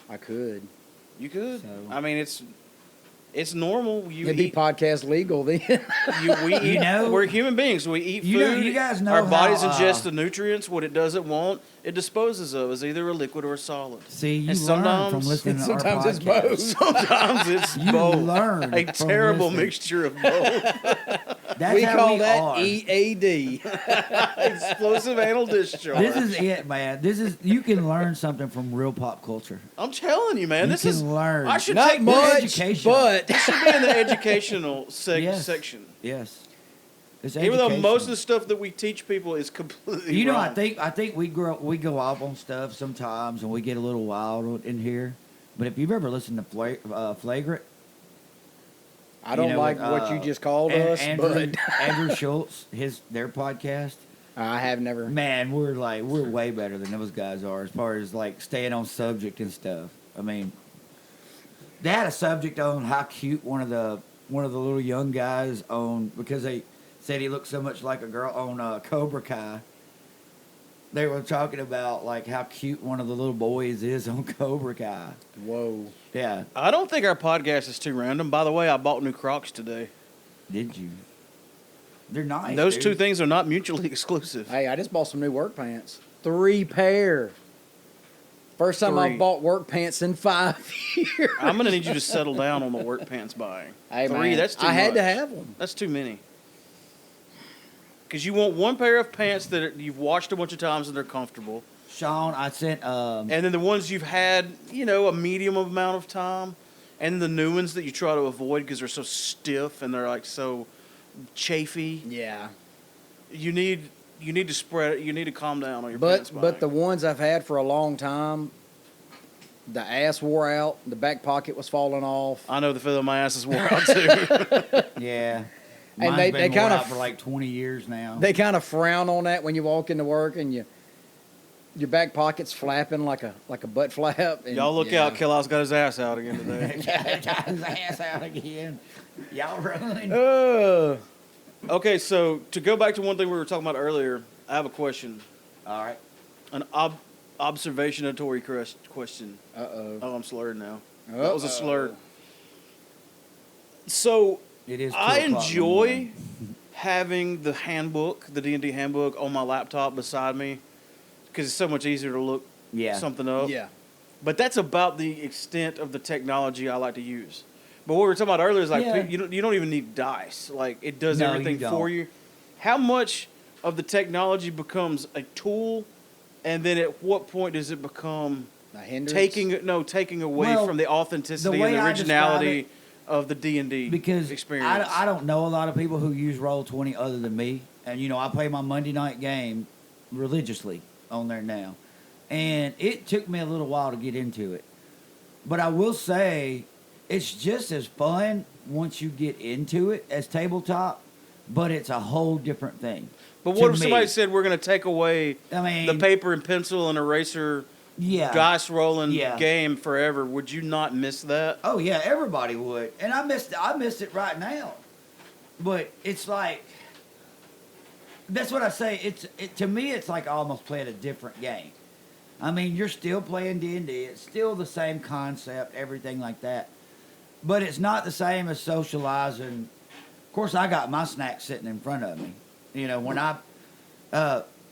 I could. You could. So- I mean, it's normal. You It'd be eat. podcast legal then. We eat. know- We're human beings. We eat food. You guys know our bodies how, ingest the nutrients. What it doesn't want, it disposes of as either a liquid or a solid. See, you And learn sometimes- from listening to sometimes our it's podcast. both. Sometimes it's You both. learn A from terrible listening. mixture of both. That's we how call we that are. EAD. Explosive anal discharge. This is it, man. You can learn something from real pop culture. I'm telling you, man. You This can is. learn. I should Not take much, education. but This should be in the educational Yes. section. Yes. It's Even though most of education. the stuff that we teach people is completely You know, wrong. I think we go off on stuff sometimes, and we get a little wild in here. But if you've ever listened to Flagrant, I don't you know, like with, what you just called An- us, Andrew, but Andrew Schultz, their podcast, I have never. man, we're way better than those guys are as far as like staying on subject and stuff. I mean, they had a subject on how cute one of the little young guys on, because they said he looked so much like a girl on Cobra Kai. They were talking about like how cute one of the little boys is on Cobra Kai. Whoa. Yeah, I don't think our podcast is too random. By the way, I bought new Crocs today. did you? They're nice. Those dude. two things are not mutually exclusive. Hey, I just bought some new work pants. 3 pair. First time 3. I've bought work pants in 5 years. I'm gonna need you to settle down on the work pants buying. Hey, 3, man, that's too I much. had to have them. That's too many. Because you want one pair of pants that you've washed a bunch of times and they're comfortable, Sean, I sent and then the ones you've had, a medium amount of time, and the new ones that you try to avoid because they're so stiff and they're like so chafy. Yeah. You need to spread. You need to calm down on your But pants buying. but the ones I've had for a long time, the ass wore out, the back pocket was falling off. I know the feeling my ass is wore out too. yeah. And Mine's they been kind wore of- out for like 20 years now. They kind of frown on that when you walk into work and your back pocket's flapping like a butt flap. And, Y'all look yeah. out, Kelly's got his ass out again today. Got his ass out again. Y'all run. Okay, so to go back to one thing we were talking about earlier, I have a question, All right. an observationatory question. Uh-oh. Oh, I'm slurred now. That was a slur. Uh-oh. So It is. 2 I o'clock in the enjoy morning. having the handbook, the D&D handbook, on my laptop beside me because it's so much easier to look Yeah. something up. Yeah. But that's about the extent of the technology I like to use. But what we were talking about earlier is like Yeah. you don't even need dice. Like it does No, everything you for don't. you. How much of the technology becomes a tool, and then at what point does it become A hindrance? taking away Well, from the authenticity the way and the I originality describe of the D&D Because experience? I don't know a lot of people who use Roll20 other than me. And, I play my Monday night game religiously on there now. And it took me a little while to get into it. But I will say, it's just as fun once you get into it as tabletop, but it's a whole different thing. But what to if me. somebody said we're going to take away I mean, the paper and pencil and eraser yeah. dice rolling Yeah. game forever? Would you not miss that? Oh yeah, everybody would, and I missed it right now. But it's like that's what I say. To me, it's like almost playing a different game. I mean, you're still playing D&D. It's still the same concept, everything like that. But it's not the same as socializing. Of course, I got my snacks sitting in front of me. When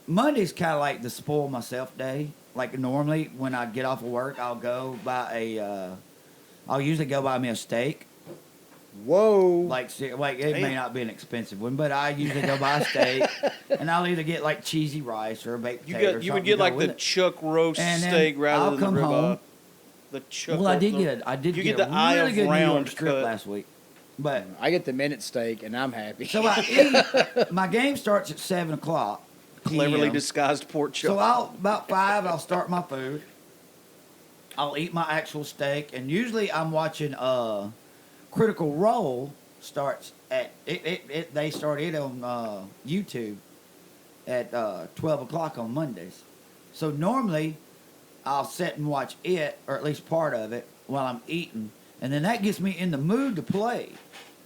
Monday's kind of like the spoil myself day. Like normally, when I get off of work, I'll usually go buy me a steak. Whoa. Like it may not be an expensive one, but I usually go buy a steak, and I'll either get like cheesy rice or a baked potato. You would get like the chuck roast And then steak rather I'll than come the ribeye. home. The chuck. Well, I did You get get a the eye really of good New round York strip cut. last week, but I get the minute steak, and I'm happy. so I eat. My game starts at 7:00. Cleverly PM. disguised pork chop. So about 5, I'll start my food. I'll eat my actual steak, and usually I'm watching Critical Role starts at they start it on YouTube at 12 o'clock on Mondays. So normally I'll sit and watch it, or at least part of it, while I'm eating, and then that gets me in the mood to play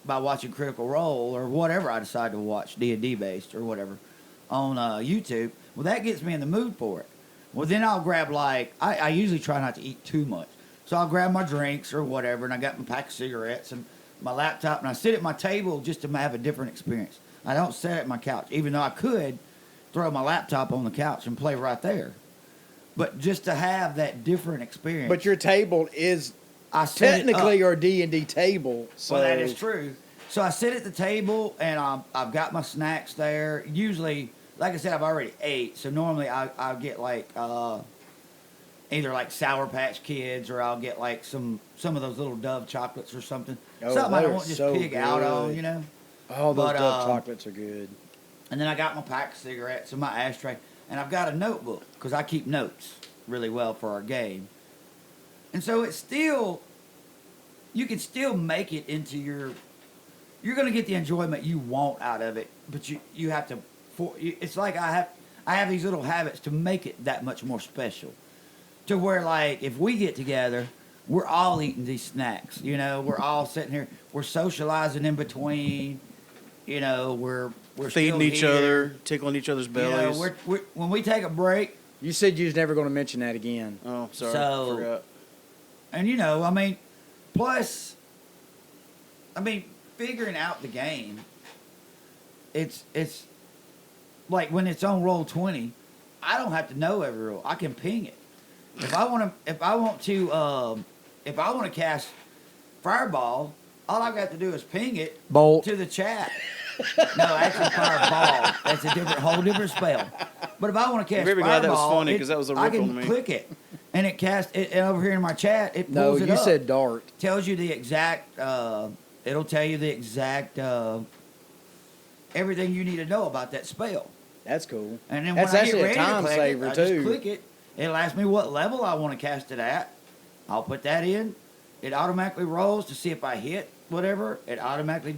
by watching Critical Role or whatever I decide to watch, D&D based or whatever, on YouTube. Well, that gets me in the mood for it. Well, then I'll grab I usually try not to eat too much. So I'll grab my drinks or whatever, and I got my pack of cigarettes and my laptop, and I sit at my table just to have a different experience. I don't sit at my couch, even though I could throw my laptop on the couch and play right there. But just to have that different experience. But your table is I set it technically up. your D&D table. So Well, that is true. So I sit at the table, and I've got my snacks there. Usually, like I said, I've already ate. So normally I'll get either like Sour Patch Kids, or I'll get like some of those little Dove chocolates or something. Oh, Something I they're won't just so pig out on, good. Oh, those But, Dove chocolates are good. And then I got my pack of cigarettes and my ashtray. And I've got a notebook, because I keep notes really well for our game. And so it's still, you can still make it into you're going to get the enjoyment you want out of it, but you have to, it's like I have these little habits to make it that much more special. To where, like, if we get together, we're all eating these snacks, we're all sitting here, we're socializing in between, we're feeding still each here. other, tickling each other's bellies. We're when we take a break, You said you was never going to mention that again. Oh, sorry, So- forgot. and plus, figuring out the game, it's like when it's on Roll20, I don't have to know every rule. I can ping it. If I want to cast Fireball, all I've got to do is ping it Bolt. to the chat. No, actually Fireball. That's whole different spell. But if I want to cast Very glad that was Fireball, funny, 'cause that was a I rip can on me. click it, and it casts it. And over here in my chat, it No, pulls it you up. said dart. Tells you the exact. It'll tell you the exact everything you need to know about that spell. That's cool. And then That's when I actually get a ready time to click saver, it, I too. just click it. It'll ask me what level I want to cast it at. I'll put that in. It automatically rolls to see if I hit whatever. It automatically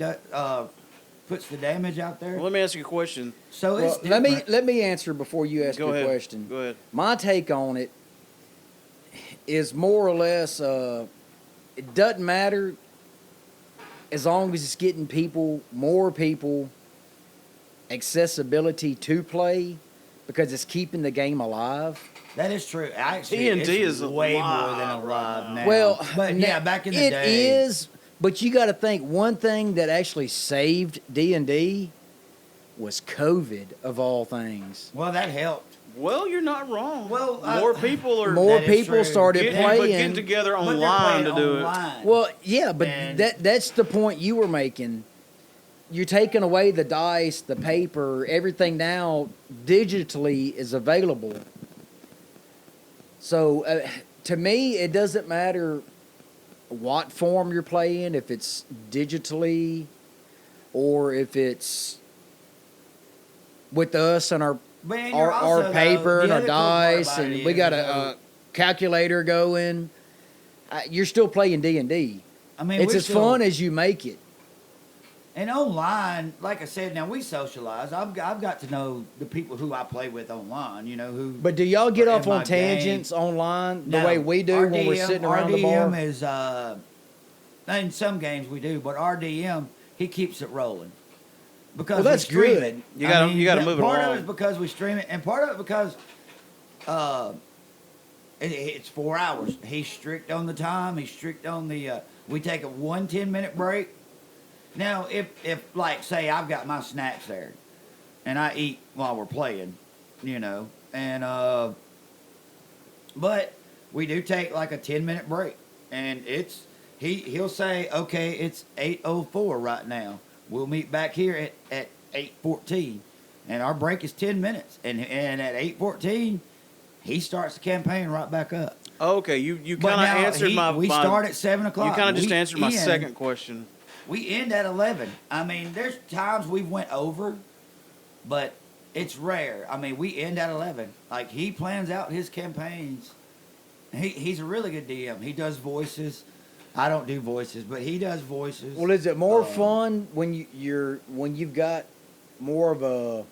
puts the damage out there. Well, let me ask you a question. So Well, it's let different. me answer before you ask Go your ahead. question. Go ahead. My take on it is more or less it doesn't matter as long as it's getting more people accessibility to play, because it's keeping the game alive. That is true. Actually, D&D it's is way more alive than right alive now. Well, but yeah, back in the it day, is, but you got to think one thing that actually saved D&D was COVID, of all things. Well, that helped. Well, you're not wrong. Well, more people are More that is people true. started getting, but playing. getting together But they're online to playing do it. online. Well, yeah, but And- that's the point you were making. You're taking away the dice, the paper, everything now digitally is available. So to me, it doesn't matter what form you're playing, if it's digitally or if it's with us and our Man, you're our also, though, paper and the our other cool part dice, about it and we is, got though, a calculator going. You're still playing D&D. I mean, It's we're as still- fun as you make it. And online, like I said, now we socialize. I've got to know the people who I play with online. You know who. But do y'all get are off in on my game. tangents online the No, way we do our when we're DM sitting our around the DM bar? is in some games we do, but our DM he keeps it rolling because Well, that's we stream good. it. You gotta- you gotta move it Part of along. it is because we stream it, and part of it because it's 4 hours. He's strict on the time. He's strict on the. We take a 10-minute break. Now, if like say I've got my snacks there, and I eat while we're playing, you know, and but we do take like a 10-minute break, and he'll say, okay, it's 8:04 right now. We'll meet back here at 8:14, and our break is 10 minutes, and at 8:14, he starts the campaign right back up. Okay, you But kind of now answered we my. start at 7 You o'clock. kind of just We answered my end- second question. We end at 11. I mean, there's times we've went over, but it's rare. I mean, we end at 11. Like, he plans out his campaigns. He's a really good DM. He does voices. I don't do voices, but he does voices. Well, is it more fun when you've got more of a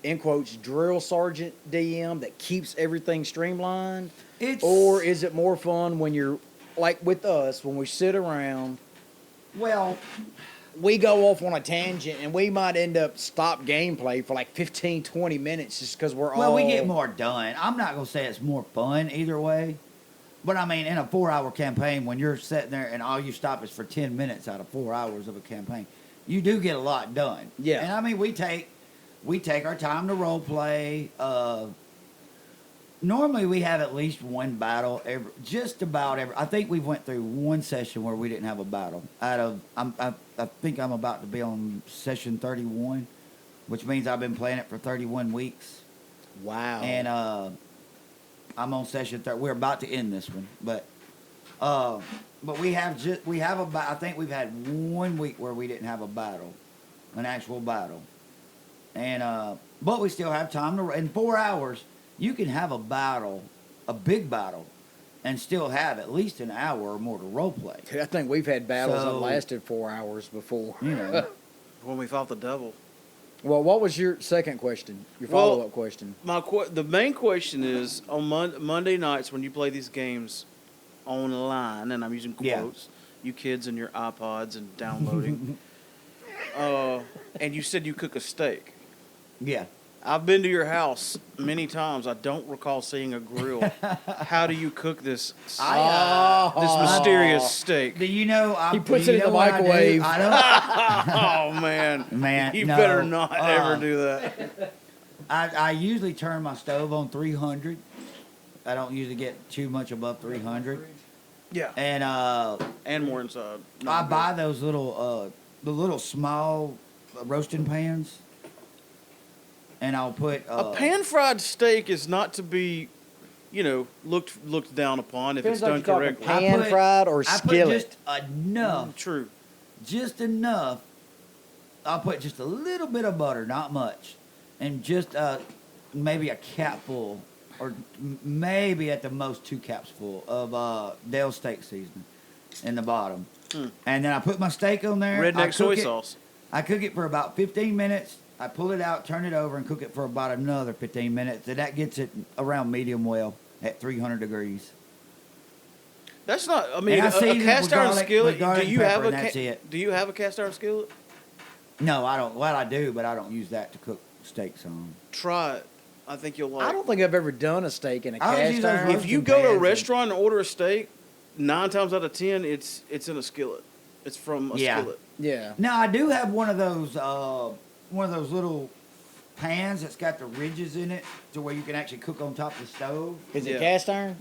in quotes drill sergeant DM that keeps everything streamlined, or is it more fun when you're like with us when we sit around? Well, we go off on a tangent and we might end up stop gameplay for like 15, 20 minutes just because we're well, all. we get more done. I'm not gonna say it's more fun either way, but I mean, in a 4-hour campaign, when you're sitting there and all you stop is for 10 minutes out of 4 hours of a campaign, you do get a lot done. Yeah. And I mean, we take our time to role play. Normally, we have at least one battle just about every. I think we went through one session where we didn't have a battle. I think I'm about to be on session 31, which means I've been playing it for 31 weeks. Wow. And I'm on session 30. We're about to end this one, but I think we've had 1 week where we didn't have a battle, an actual battle, and but we still have time to. In 4 hours, you can have a battle, a big battle, and still have at least an hour or more to role play. I think we've had battles that So- lasted 4 hours before. You know, When we fought the devil. Well, what was your second question? Your Well- follow-up question? The main question is on Monday nights when you play these games online, and I'm using Yeah. quotes, you kids and your iPods and downloading, and you said you cook a steak. yeah. I've been to your house many times. I don't recall seeing a grill. How do you cook this this mysterious steak? Do you know? He puts it in the microwave. I don't. Oh man, Man, you no, better not ever do that. I usually turn my stove on 300. I don't usually get too much above 300. Yeah, And more inside. I buy those little the little small roasting pans, and I'll put A pan-fried steak is not to be, looked down upon if it's done correctly. Pan-fried or I put skillet? just enough, True. just enough. I'll put just a little bit of butter, not much, and just maybe a capful, or maybe at the most 2 caps full of Dale steak seasoning in the bottom. And then I put my steak on there. I Redneck soy cook it. sauce. I cook it for about 15 minutes. I pull it out, turn it over, and cook it for about another 15 minutes. And that gets it around medium well at 300 degrees. That's not. I mean, And I a season it cast with iron garlic- skillet. with garlic Do you and have pepper, a? and that's it. Do you have a cast iron skillet? No, I don't. Well, I do, but I don't use that to cook steaks on. Try it. I think you'll like. I don't think I've ever done a steak in a I always cast use those iron. roast- If you roasting go to a pans and- restaurant and order a steak, 9 times out of 10, it's in a skillet. It's from a Yeah. skillet. Yeah. Now I do have one of those little pans that's got the ridges in it, to where you can actually cook on top of the stove. Is Yeah. it cast iron?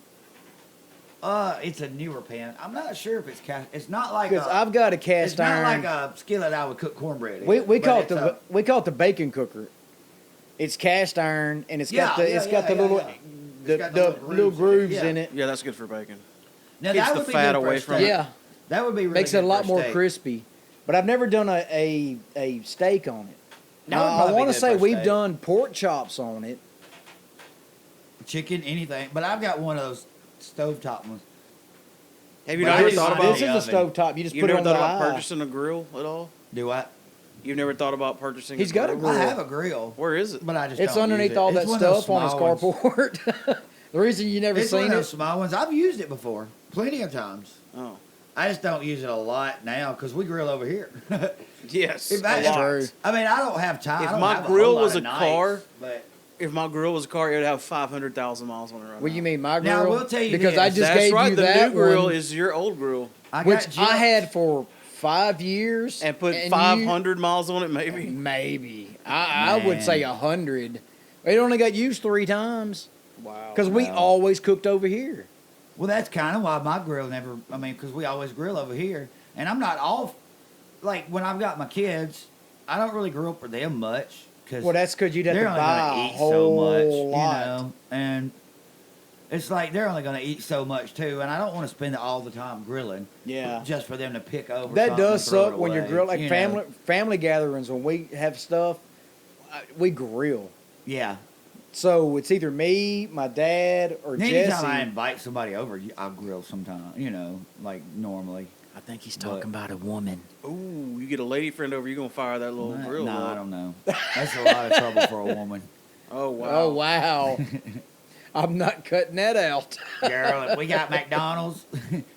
It's a newer pan. I'm not sure if it's cast. It's not like Because I've got a it's cast not iron. like a skillet I would cook cornbread in. we but call it it's we call it the bacon cooker. It's cast iron and it's got the little yeah. the, It's got the the little grooves yeah. in it. Yeah, that's good for bacon. Now, Keeps that the would be fat good for away a from steak. it. Yeah. That would be really Makes good it a lot for more steak. crispy. But I've never done a steak on it. That would I probably be want to good say for we've steak. done pork chops on it. Chicken, anything. But I've got one of those stovetop ones. Have you Well, never this- thought this about? This is a oven. stovetop. You just You've put it never on thought the about eye. purchasing a grill at all? Do I? You've never thought about purchasing? He's got a grill? grill. I have a grill. Where is it? But I just It's don't underneath use it. all It's that one of those stuff on his small ones. carport. The reason you never It's one seen of those it. small ones. I've used it before, plenty of times. Oh, I just don't use it a lot now because we grill over here. yes. If a I- lot. True. I mean, I don't have time. If I don't my have grill a whole was lot a of car, nights, but If my grill was a car, it would have 500,000 miles on it right Well, now. you mean my grill? Now, we'll tell you because this. I just That's gave right. you The that new grill one, is your old grill, I which got I had for 5 years and put you- 500 miles on it, maybe. Maybe I would say Man. 100. It only got used 3 times Wow. because we Wow. always cooked over here. Well, that's kind of why my grill never. I mean, because we always grill over here, and I'm not off. Like when I've got my kids, I don't really grill for them much because Well, that's because you'd have they're to only buy going a to eat whole so much, lot. you know, and it's like they're only going to eat so much too, and I don't want to spend all the time grilling Yeah. just for them to pick over. That something does and throw suck it when you're away, grilling. Like you know? family gatherings when we have stuff, we grill. Yeah. So it's either me, my dad, or And anytime Jesse. I invite somebody over, I'll grill sometime. You know, like normally. I think he's talking about a woman. Ooh, you get a lady friend over, you're gonna fire that little grill. No, up. I don't know. That's a lot of trouble for a woman. Oh wow. Oh wow! I'm not cutting that out. Girl, if we got McDonald's,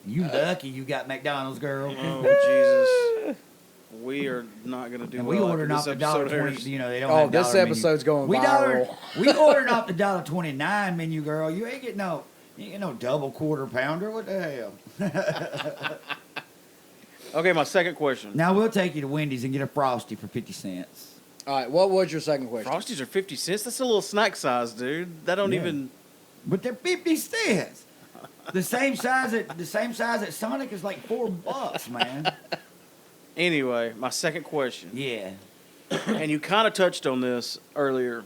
you lucky you got McDonald's, girl. Oh Jesus. We are not gonna do And well we after ordered this off the episode $1.20. airs. You know they don't. Oh, have this dollar menu. episode's going we viral. We ordered off the $1.29 menu, girl. You ain't getting no. You ain't get no double quarter pounder. What the hell? Okay, my second question. Now we'll take you to Wendy's and get a Frosty for 50 cents. All right, what was your second question? Frosties are 50 cents. That's a little snack size, dude. That don't Yeah. even. But they're 50 cents. The same size at Sonic is like $4, man. Anyway, my second question, Yeah. and you kind of touched on this earlier.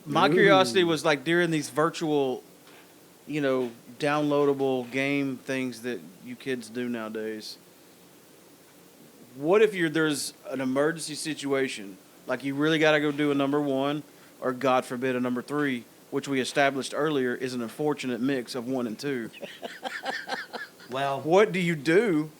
My curiosity was like during these virtual, downloadable game things that you kids do nowadays. What if there's an emergency situation, like you really got to go do a number 1, or God forbid a number 3, which we established earlier is an unfortunate mix of 1 and 2. Well, What do you do?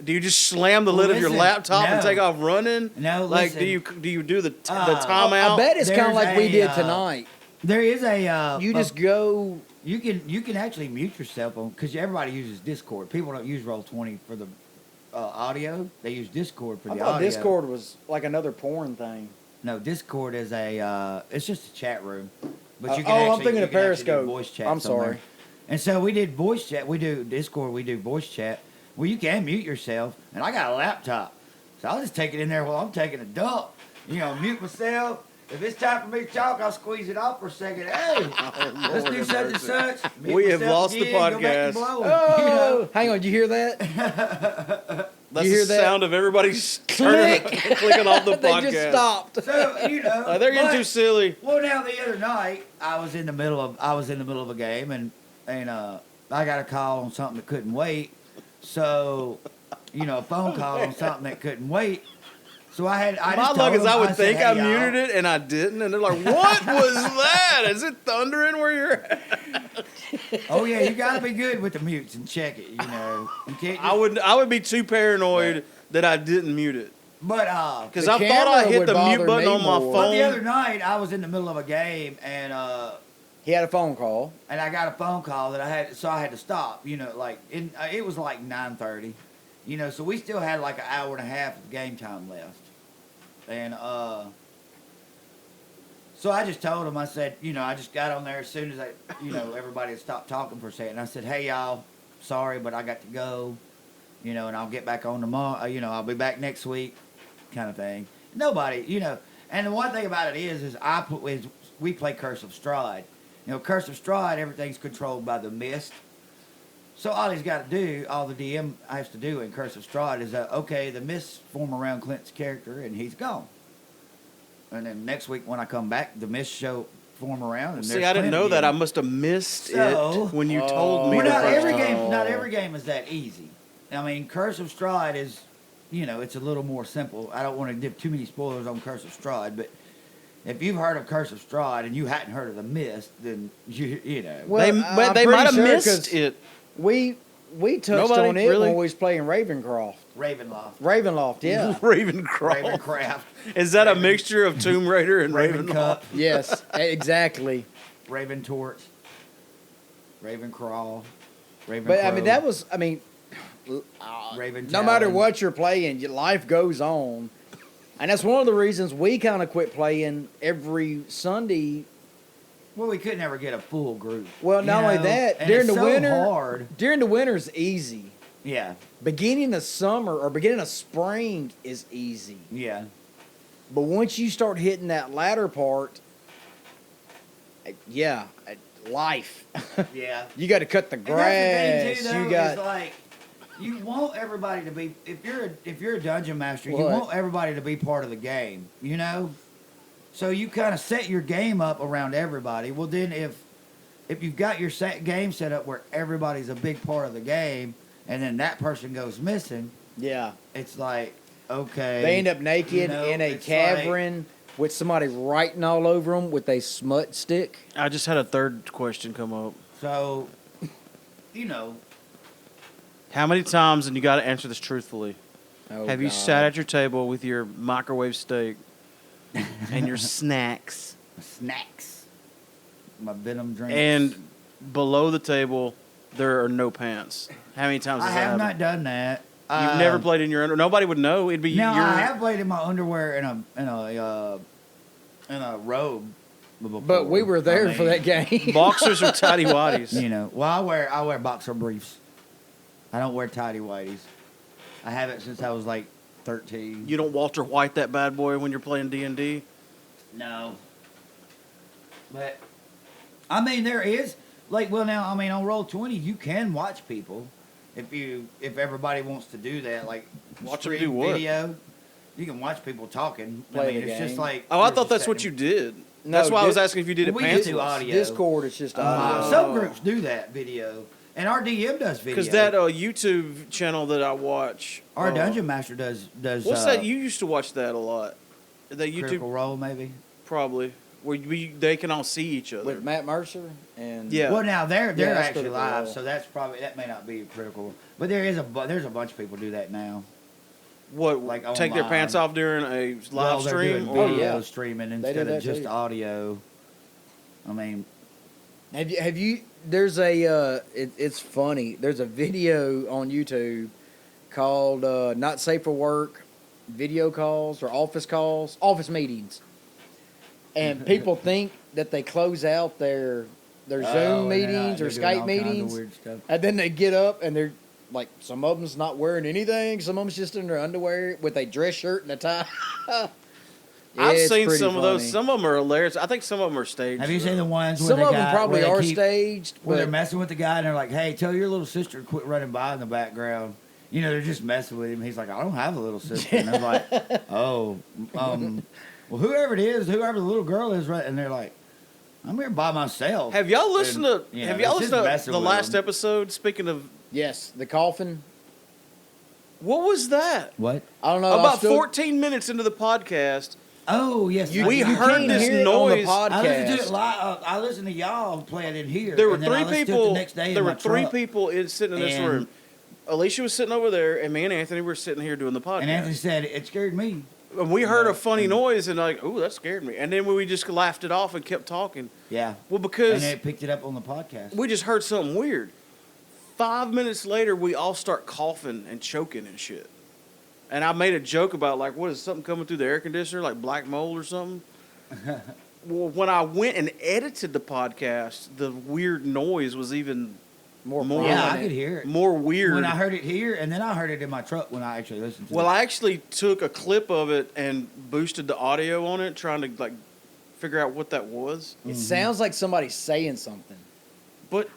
Do you just slam the lid of your listen, laptop and no. take off running? No, Like, listen. do you do the Uh, timeout? I bet it's kind of There's like we a, did tonight. there is a. You just go. You can actually mute yourself on because everybody uses Discord. People don't use Roll20 for the audio. They use Discord for I the thought audio. Discord was like another porn thing. No, Discord is a. It's just a chat room. But you Oh, can I'm actually, thinking you of can actually do Periscope. voice chats I'm on sorry. there. And so we did voice chat. We do Discord. We do voice chat. Well, you can mute yourself, and I got a laptop, so I'll just take it in there while I'm taking a dump. Mute myself. If it's time for me to talk, I'll squeeze it off for a second. Hey, let's do such and such. Mute We have myself lost the again, go back to podcast. blowing, Oh, hang on! Did you hear that? That's you hear the that? sound of everybody clicking off the They podcast. just stopped. So They're getting but- too silly. Well, now the other night I was in the middle of a game and I got a call on something that couldn't wait. So, a phone call on something that couldn't wait. So I My just luck told is them, I would said, think "Hey, I y'all." muted it and I didn't, and they're like, "What was that? Is it thundering where you're at?" Oh yeah, you got to be good with the mutes and check it. You can't. I would be too paranoid that I didn't mute it But because The I thought I camera hit would the mute bother button me on my more. but the other phone. night I was in the middle of a game and He had a phone call. I got a phone call that I had to stop. It was like 9:30. So we still had like an hour and a half of game time left. And so I just told him, I said, I just got on there as soon as everybody had stopped talking for a second. I said, "Hey y'all, sorry, but I got to go, and I'll get back on tomorrow. I'll be back next week, kind of thing." Nobody, and the one thing about it is we play Curse of Strahd. Curse of Strahd, everything's controlled by the mist. So all he's got to do, all the DM has to do in Curse of Strahd is, okay, the mists form around Clint's character and he's gone. And then next week when I come back, the mists form around. And See, there's I didn't Clint know that. I again. must have missed So- it when you told me. Well, the not first every time. game. Not every game is that easy. I mean, Curse of Strahd is it's a little more simple. I don't want to give too many spoilers on Curse of Strahd, but if you've heard of Curse of Strahd and you hadn't heard of the Mist, then you know. Well, they I'm they pretty might have sure missed 'cause it. We touched Nobody on it really- when we was playing Ravencroft. Ravenloft. Yeah. Ravencroft. Ravencraft. Is that a mixture of Tomb Raider and Raven Ravencroft? Cup. Yes, exactly. Raven Torch. Raven Crawl. Raven But I Crow, mean, that was. I mean, Raven no matter Talon. what you're playing, your life goes on, and that's one of the reasons we kind of quit playing every Sunday. Well, we could never get a full group. Well, you not only know? that, And during it's the so winter, hard. during the winter's easy. Yeah. Beginning of summer or beginning of spring is easy, Yeah. but once you start hitting that latter part, life. Yeah. You got to cut the And grass. that's the thing too, though, You got is like you want everybody to be. If you're a dungeon master, you What? want everybody to be part of the game. You know. So you kind of set your game up around everybody. Well, then if you've got your game set up where everybody's a big part of the game, and then that person goes missing, yeah. it's like okay. They end up naked you know, in a it's like- cavern with somebody writing all over them with a smut stick. I just had a third question come up. So, you know, How many times, and you got to answer this truthfully, Oh, have you God. sat at your table with your microwave steak and your snacks, snacks, my venom drinks, and below the table there are no pants? How many times I has that have happened? not done that. You've never played in your under. Nobody would know. It'd be Now your. I have played in my underwear in a robe. Before. But we were there I for mean, that game. Boxers or tidy whities. You know, well, I wear boxer briefs. I don't wear tidy whities. I haven't since I was like 13. You don't Walter White that bad boy when you're playing D&D. No. But I mean, there is like, well, now I mean, on Roll20, you can watch people if everybody wants to do that. Like Watch 'em stream do what? Video. You can watch people talking. Play I mean, the it's just game. like. Oh, I you're thought just that's what you sitting- did. No, That's why I was Dis- asking if you did it We pants. just do audio. Discord is just audio. Some groups do that video, and our DM does video. Because that YouTube channel that I watch, our dungeon master does. What's that? You used to watch that a lot. The YouTube Critical Role maybe. probably where they can all see each other. With Matt Mercer and Yeah. Well, now they're Yeah, that's actually Critical live, Role. so that's probably that may not be critical, but there's a bunch of people do that now. What? Like take their online. pants off during a live Well, they're stream? doing Or, video yeah. streaming They do instead that of just too. audio. I mean, Have you? There's a. It's funny. There's a video on YouTube called "Not Safe for Work," video calls or office meetings, and people think that they close out their Zoom meetings or Skype meetings, weird stuff. and then they get up and they're like, some of them's not wearing anything, some of them's just in their underwear with a dress shirt and a tie. I've It's seen pretty some of those. funny. Some of them are hilarious. I think some of them are staged. Have you seen the ones where Some the of them guy- probably where they are keep- staged, where they're but messing with the guy and they're like, "Hey, tell your little sister to quit running by in the background." You know, they're just messing with him. He's like, "I don't have a little sister," and they're like, "Oh, well, whoever it is, whoever the little girl is, right?" And they're like, "I'm here by myself." Have y'all listened And, to? you Have know, y'all it's just listened to messing the with last them. episode? Speaking of, yes, the coffin. what was that? What? I don't know. I About still- 14 minutes into the podcast, Oh yes, You, We you heard can't this hear it on the noise. I listened to it podcast. live. I listened to y'all play it in here. there were and then I three listened to it people. The next day There in were my three truck. people sitting in this And- room. Alicia was sitting over there, and me and Anthony were sitting here doing the podcast. And Anthony said it scared me. And we heard Yeah. a funny noise, and like, "Ooh, that scared me." And then we just laughed it off and kept talking. Yeah. Well, And because then it picked it up on the podcast. we just heard something weird. 5 minutes later, we all start coughing and choking and shit. And I made a joke about like, what is something coming through the air conditioner, like black mold or something? Well, when I went and edited the podcast, the weird noise was even More More- Yeah, I prominent. could hear it. more weird. When I heard it here, and then I heard it in my truck when I actually listened to Well, it. I actually took a clip of it and boosted the audio on it, trying to like figure out what that was. It sounds like somebody's saying something. But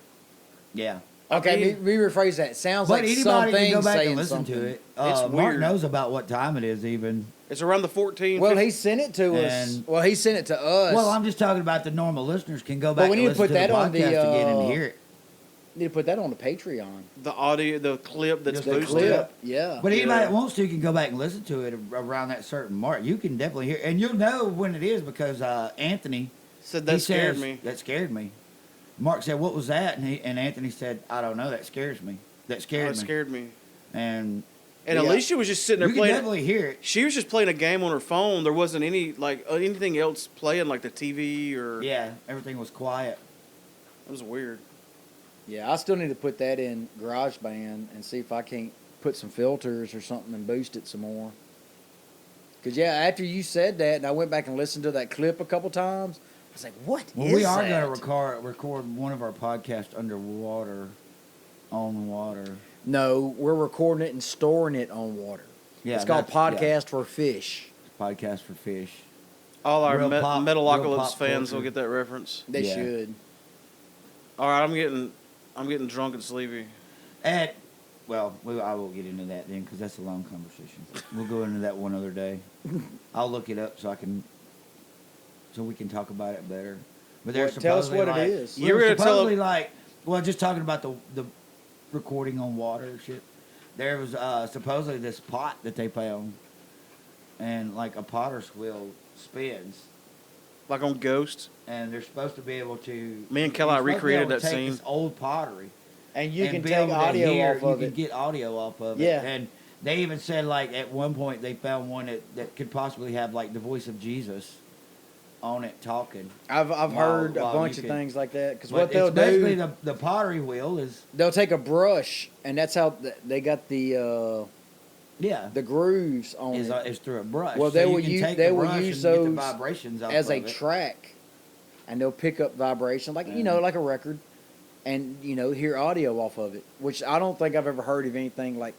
Yeah. Okay, mean- me rephrase that. It sounds But like anybody something can go back saying and listen something. to it. It's Mark weird. knows about what time it is even. it's around the 14. Well, 15 he sent it to us. And- Well, he sent it to us. Well, I'm just talking about the normal listeners can go But back we and need to listen put to the that on podcast the, again and hear it. Need to put that on the Patreon. The audio, the clip that's Just the The boosted. clip, yeah. But anybody Yeah. that wants to can go back and listen to it around that certain mark. You can definitely hear, and you'll know when it is because Anthony Said he that scared says, me. That scared me. Mark said, "What was that?" And Anthony said, "I don't know. That scares me. That scared It me." scared me. And And Yeah. Alicia was just sitting there you can playing. definitely hear it. She was just playing a game on her phone. There wasn't any anything else playing, like the TV or. Yeah, everything was quiet. It was weird. Yeah, I still need to put that in GarageBand and see if I can't put some filters or something and boost it some more. Because, yeah, after you said that and I went back and listened to that clip a couple times, I was like, what Well, is we are that? going to record one of our podcasts underwater, on water. No, we're recording it and storing it on water. Yeah, It's called that's- Podcast for Fish. Podcast for fish. All our Real pop- real Metalocalypse pop fans culture. will get that reference. They Yeah. should. All right, I'm getting drunk and sleepy. And I will get into that then because that's a long conversation. We'll go into that one other day. I'll look it up so we can talk about it better. But there's Tell us what supposedly, it like- is. You were gonna tell supposedly just talking about the recording on water and shit. There was supposedly this pot that they found, and like a potter's wheel spins, Like on Ghost. and they're supposed to be able to. Me and you're Keli supposed to be recreated able to that take scene. This old pottery. And you and can be take able to audio hear- off of You it. can get audio off of it. Yeah. And they even said like at one point they found one that could possibly have like the voice of Jesus on it talking. I've heard a while bunch you of can- things like that. Because But what they'll it's basically do, the pottery wheel is they'll take a brush, and that's how they got the grooves on it is through a brush. Well, So they you will can use- take they the will brush use and get the those vibrations off as a of it. track, and they'll pick up vibration like like a record, and hear audio off of it. Which I don't think I've ever heard of anything like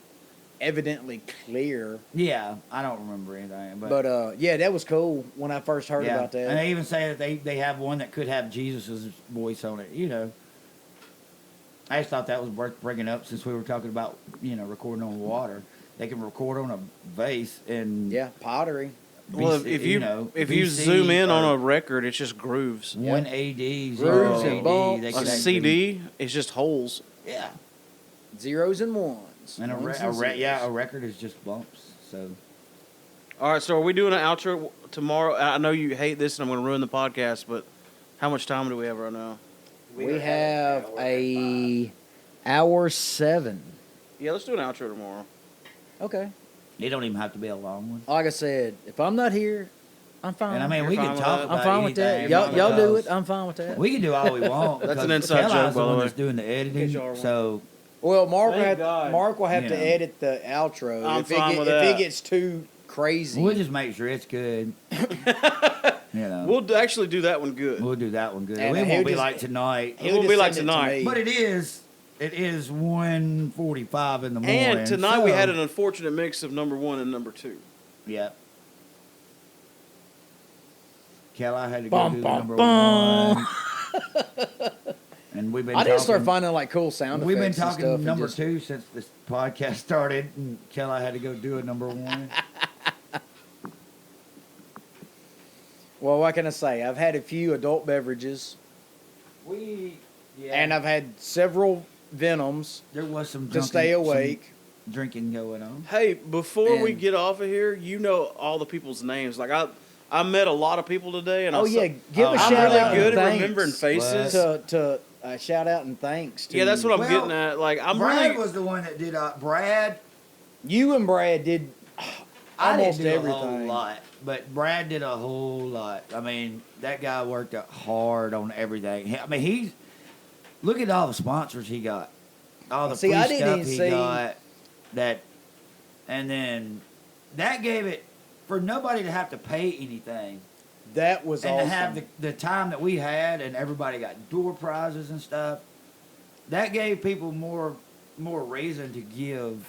evidently clear. Yeah, I don't remember anything, But yeah, that was cool when I first heard yeah. about that. And they even say that they have one that could have Jesus' voice on it. I just thought that was worth bringing up since we were talking about recording on water. They can record on a vase and Yeah, pottery. Well, VC, if you VC zoom in on or a record, it's just grooves. 1 AD, 0 Grooves and AD, bumps. they A could actually- CD is just holes. Yeah, Zeros and ones. and Ones and zeros. a record is just bumps. So All right, so are we doing an outro tomorrow? I know you hate this, and I'm going to ruin the podcast. But how much time do we have right now? We have a hour 7. Yeah, let's do an outro tomorrow. Okay. it don't even have to be a long one. Like I said, if I'm not here, I'm fine. And I mean, You're we fine can with talk that? about I'm fine with that. anything Y'all do because it. I'm fine with that. We can do all we want. That's an because inside Kelly's joke, by the one way. that's doing the editing. y'all are So Well, Mark Thank God. will have You to know. edit the outro I'm if fine with if that. it gets too crazy. we'll just make sure it's good. We'll actually do that one good. We'll do that one good. And It he'll won't be just- like tonight. It won't be like send it to tonight. me. But it is 1:45 in the morning. And tonight we so- had an unfortunate mix of number 1 and number 2. Yeah. Kelly had to Bum, go do bum, number bum. 1. And we've been I didn't start talking- finding like cool sound effects. We've been and talking stuff and number just- 2 since this podcast started, and Kelly had to go do a number 1. Well, what can I say? I've had a few adult beverages, Yeah. and I've had several Venoms there was some to stay awake. drinking going on. Hey, before we And- get off of here, all the people's names. Like I met a lot of people today, and Oh yeah, give a I'm shout really out good and at thanks remembering faces. to shout out and thanks to Yeah, that's what I'm Well, getting at. Like I'm Brad really was the one that did. Brad, you and Brad did I almost didn't do everything. a whole lot, but Brad did a whole lot. I mean, that guy worked out hard on everything. I mean, look at all the sponsors he got, all the See, free I didn't stuff even he see- got. And then that gave it for nobody to have to pay anything. That was And awesome. to have the time that we had, and everybody got door prizes and stuff, that gave people more reason to give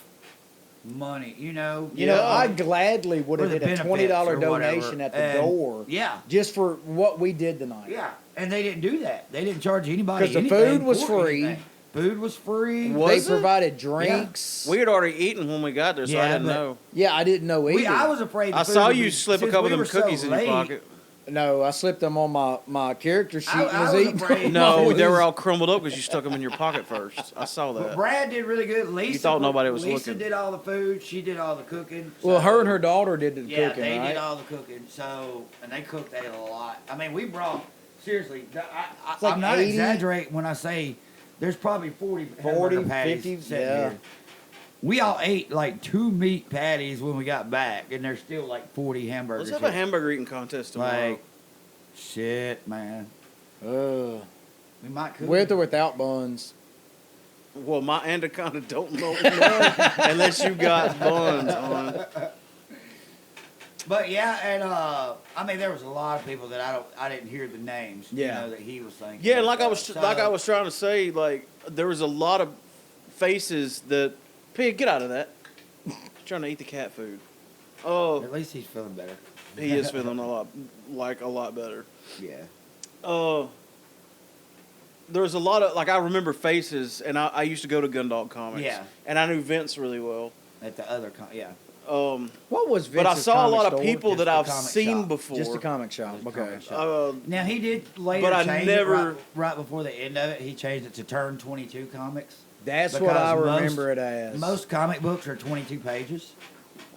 money. I gladly would have For the did a benefits $20 or donation whatever. at the And- door, Yeah, just for what we did tonight. yeah, and they didn't do that. They didn't charge anybody 'Cause the anything food was for free. anything. Food was free. What? They Was it? provided drinks. we had already eaten when we got there, so I Yeah, didn't but- know. Yeah, I didn't know either. I was afraid. the I food saw would you be- slip a since couple we of them were so cookies in your late, pocket. No, I slipped them on my character sheet and I was was eating afraid. them. No, they were all crumbled up because you stuck them in your pocket first. I saw But that. Brad did really good. Lisa, thought nobody was Lisa looking. did all the food. She did all the cooking. Well, so- her and her daughter did the Yeah, cooking, they right? did all the cooking. So, and they cooked a lot. I mean, we brought seriously. like I'm not 80? exaggerating when I say there's probably 40 40, hamburger patties 50, sitting yeah. here. We all ate like 2 meat patties when we got back, and there's still like 40 hamburgers. Let's have a here. hamburger eating contest tomorrow. Like, shit, man. Uh, We might cook. with or without buns. Well, my anaconda don't know none unless you got buns on. But yeah, and I mean, there was a lot of people that I didn't hear the names. Yeah. You know, that he was thinking. Yeah, and of. like I was trying to say, like there was a lot of faces that. Pig, get out of that! Trying to eat the cat food. Oh, At least he's feeling better. he is feeling a lot better. Yeah. There was a lot of I remember faces, and I used to go to Gundog Comics. Yeah. And I knew Vince really well. At the other, yeah. What was Vince's But I saw a comic lot of store? people Just that the I've comic seen shop. before. Just a comic shop. Just a Okay. comic shop. Now he did later But I change never- it right before the end of it. He changed it to Turn 22 Comics. That's what Because I most- remember it as. Most comic books are 22 pages.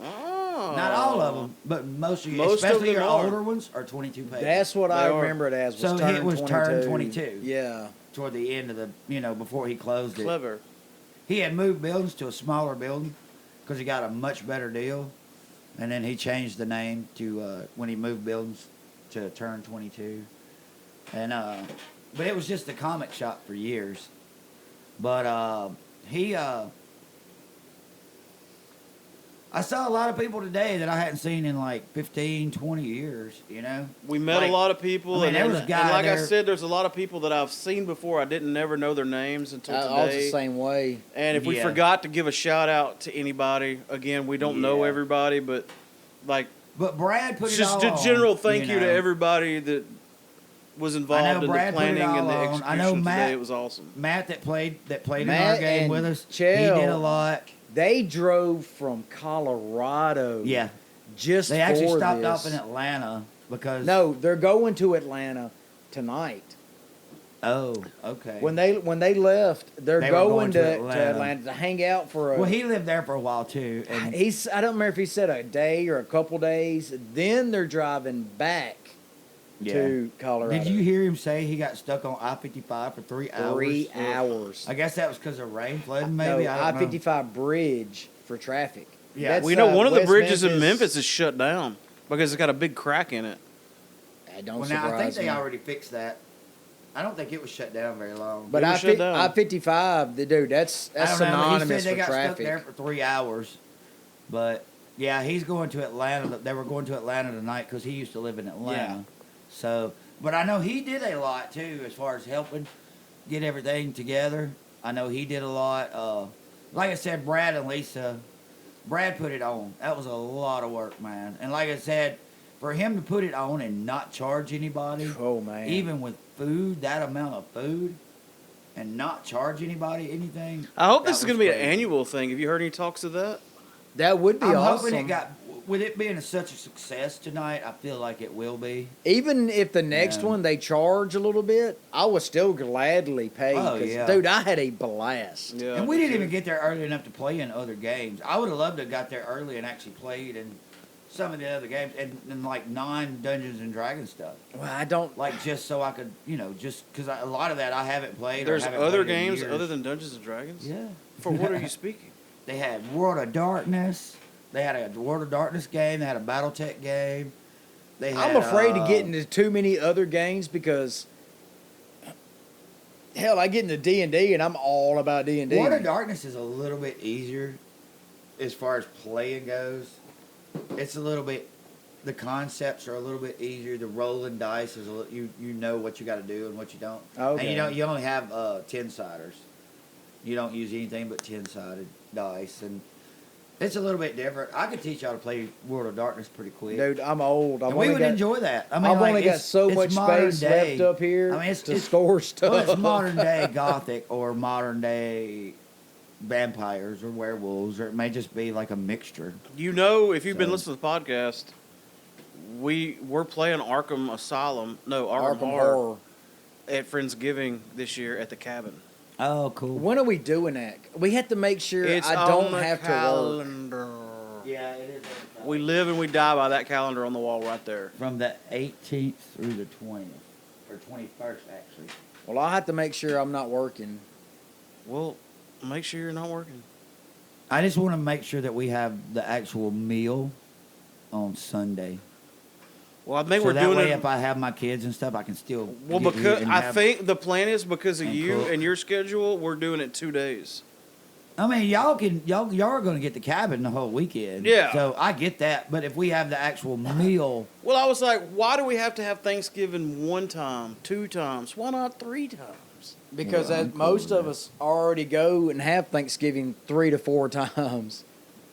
Oh. Not all of them, but most of you, Most of especially them your are. older ones, are 22 pages. That's what I They are. remember it as. Was So turn it was 22. turn 22. Yeah. Toward the end of the, before he closed it. Clever. He had moved buildings to a smaller building because he got a much better deal. And then he changed the name to, when he moved buildings, to Turn 22. And, but it was just a comic shop for years. But, I saw a lot of people today that I hadn't seen in like 15, 20 years, We met Like, a lot of people, I mean, there and, was a and guy like I there- said, there's a lot of people that I've seen before. I didn't never know their names until I was the today. same way. And if we Yeah. forgot to give a shout out to anybody, again, we don't know Yeah. everybody, but like But Brad put it just all a on, general thank you to know. everything that was involved in Brad the put it planning and the all on. execution I know today. Matt- It was awesome. Matt that played in Matt our game and with us, Chell. he did a lot. They drove from Colorado. Yeah. Just They actually for stopped this. off in Atlanta because No, they're going to Atlanta tonight. Oh, okay. When they left, they're They were going to Atlanta. Atlanta to hang out for a. well, he lived there for a while too, and I don't remember if he said a day or a couple days. Then they're driving back to Colorado. Did you hear him say he got stuck on I-55 for 3 hours? 3 hours? I guess that was because of rain flooding, maybe. No, I don't know. I-55 bridge for traffic. Yeah. That's, We know one of the West bridges in Memphis is shut down because it's got a big crack in it. Don't Well, now I think surprise they me. already fixed that. I don't think it was shut down very long. But It was shut down. I-55, dude, that's I don't know, but synonymous he said they for got traffic. stuck there for 3 hours. But yeah, he's going to Atlanta. They were going to Atlanta tonight because he used to live in Atlanta. Yeah. So, but I know he did a lot too as far as helping get everything together. I know he did a lot. Like I said, Brad and Lisa, Brad put it on. That was a lot of work, man. And like I said, for him to put it on and not charge anybody, Oh man, even with food, that amount of food, and not charge anybody anything. I hope that this is was going to be an crazy. annual thing. Have you heard any talks of that? that would be I'm awesome. hoping it got, with it being such a success tonight, I feel like it will be. Even if the next Yeah. one they charge a little bit, I would still gladly pay. Oh, 'cause, yeah. dude, I had a blast. Yeah. And we didn't even get there early enough to play in other games. I would have loved to have got there early and actually played in some of the other games and like non-Dungeons and Dragons stuff. Well, I don't. Like just so I could, just because a lot of that I haven't played. There's or haven't other played in games years. other than Dungeons and Dragons? Yeah. For what are you speaking? They had World of Darkness. They had a World of Darkness game. They had a BattleTech game. They had, I'm afraid to get into too many other games because, hell, I get into D&D and I'm all about D&D. World of Darkness is a little bit easier as far as playing goes. It's a little bit. The concepts are a little bit easier. The rolling dice is you know what you got to do and what you don't. Okay. And you only have 10-siders. You don't use anything but 10-sided dice, and it's a little bit different. I could teach y'all to play World of Darkness pretty quick. Dude, I'm old. And we would enjoy that. I mean, I've like, only got it's- so it's much modern space day. left up here I mean, to score stuff. Well, it's modern day Gothic or modern day vampires or werewolves, or it may just be like a mixture. You know, if you've been So- listening to the podcast, we're playing Arkham Asylum. No, Arkham, Arkham Horror Horror. at Friendsgiving this year at the cabin. Oh, cool. When are we doing that? We have to make sure It's I on don't the have to work. calendar. Yeah, it is. We live and we die by that calendar on the wall right there. From the 18th through the 20th, or 21st, actually. Well, I'll have to make sure I'm not working. Well, make sure you're not working. I just want to make sure that we have the actual meal on Sunday. Well, I think So we're that doing way, it. if I have my kids and stuff, I can still. Well, get here because and I have- think the plan is because of and you cook. and your schedule, we're doing it 2 days. I mean, y'all are going to get the cabin the whole weekend. Yeah. So I get that, but if we have the actual meal, Well, I was like, why do we have to have Thanksgiving 1 time, 2 times? Why not 3 times? Because Well, as I'm cool most with of that. us already go and have Thanksgiving 3 to 4 times.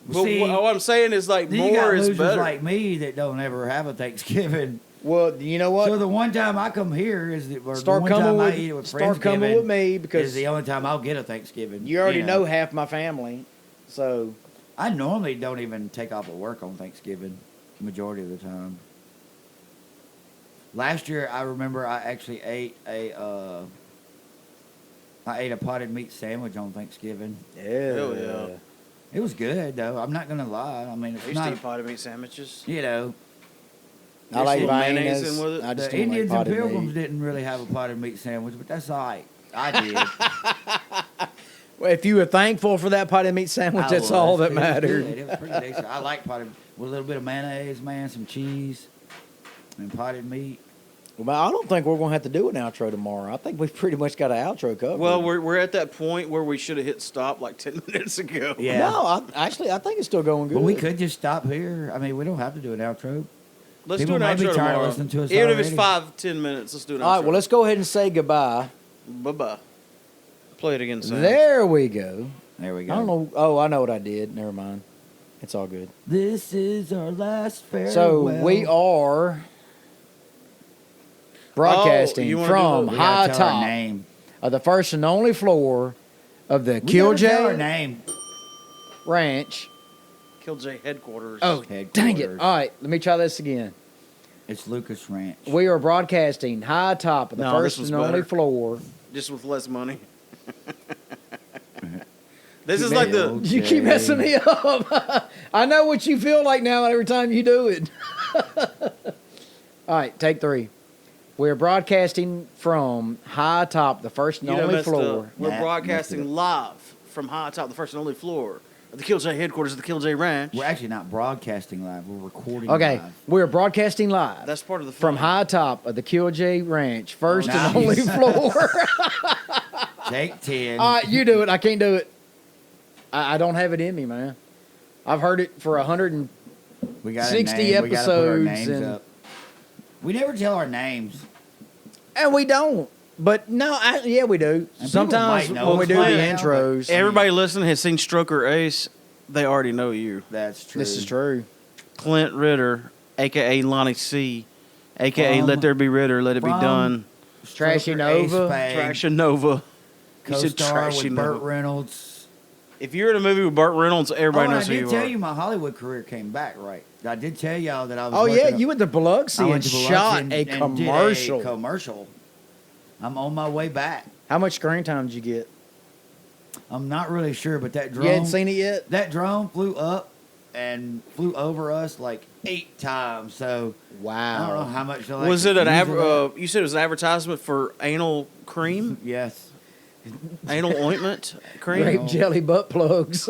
But see, what I'm saying is like then you got more is losers better. like me that don't ever have a Thanksgiving. Well, you know what? So the one time I come here is the, or Start the one coming time I with- eat it with start coming Friendsgiving with me because is the only time I'll get a Thanksgiving. you already know. know half my family. So, I normally don't even take off of work on Thanksgiving, majority of the time. Last year, I remember I actually ate a potted meat sandwich on Thanksgiving. Hell yeah. It was good though. I'm not gonna lie. I mean, I it's used to not. eat potted meat sandwiches. You know, I like little mayonnaise Viennas. in with it. I just the don't like Indians and potted Pilgrims meat. didn't really have a potted meat sandwich, but that's all right. I did. Well, if you were thankful for that potted meat sandwich, I that's was. all that It was good. mattered. It was pretty decent. I like potted with a little bit of mayonnaise, man, some cheese, and potted meat. Well, I don't think we're going to have to do an outro tomorrow. I think we've pretty much got an outro covered. Well, we're at that point where we should have hit stop like 10 minutes ago. Yeah. No, I think it's still going good. But we could just stop here. I mean, we don't have to do an outro. Let's People do an may be outro tired of tomorrow. listening to us Even if it's already. 5-10 minutes, let's do an outro. All right, well, let's go ahead and say goodbye. Bye-bye. Play it again, Sam. There we go. There we go. I don't know. Oh, I know what I did. Never mind. It's all good. This is our last farewell. So we are broadcasting you wanna from do We high gotta tell our top name. of the first and only floor of the We gotta tell our Killj name. Ranch. Killj headquarters. Oh, dang it. Headquarters. All right, let me try this again. It's Lucas Ranch. We are broadcasting high top of the No, first this was and only better. floor. Just with less money. This is like the... You keep messing me up. I know what you feel like now every time you do it. All right, take 3. We're broadcasting from high top, the first and You know, only messed floor. up. We're Nah, broadcasting messed it live from high top, the first and only floor of the Killj headquarters of the Killj Ranch. We're actually not broadcasting live. We're recording Okay, live. we're broadcasting live That's part of the from fun. high top of the Killj Ranch, first Nice. and only floor. Take 10. All right, you do it. I can't do it. I don't have it in me, man. I've heard it for 100 and We got 60 a name. We gotta put our episodes names and- up. We never tell our names. we don't. But no, yeah, we do. people Sometimes might know when we us do by the now, but- intros, Everybody listening has seen Stroker Ace. They already know you. That's true. this is true. Clint Ritter, a.k.a. Lonnie C., a.k.a. From- Let There Be Ritter, Let It Be from- Done. Trashy Stroker Nova. Ace Spade, Traction Nova. You said Co-star Trashy with Burt Nova. Reynolds. If you're in a movie with Burt Reynolds, everybody Oh, and knows I who did you tell are. you my Hollywood career came back, right? I did tell y'all that I was. Oh yeah, working you went to Biloxi I and went to Biloxi shot and a did commercial. commercial. I'm on my way back. How much screen time did you get? I'm not really sure, but that drone. You hadn't seen it yet? That drone flew up and flew over us like 8 times. So I don't know Wow. how much. Was it an you said it was an advertisement for anal cream, Yes. anal ointment cream? Grape jelly butt plugs.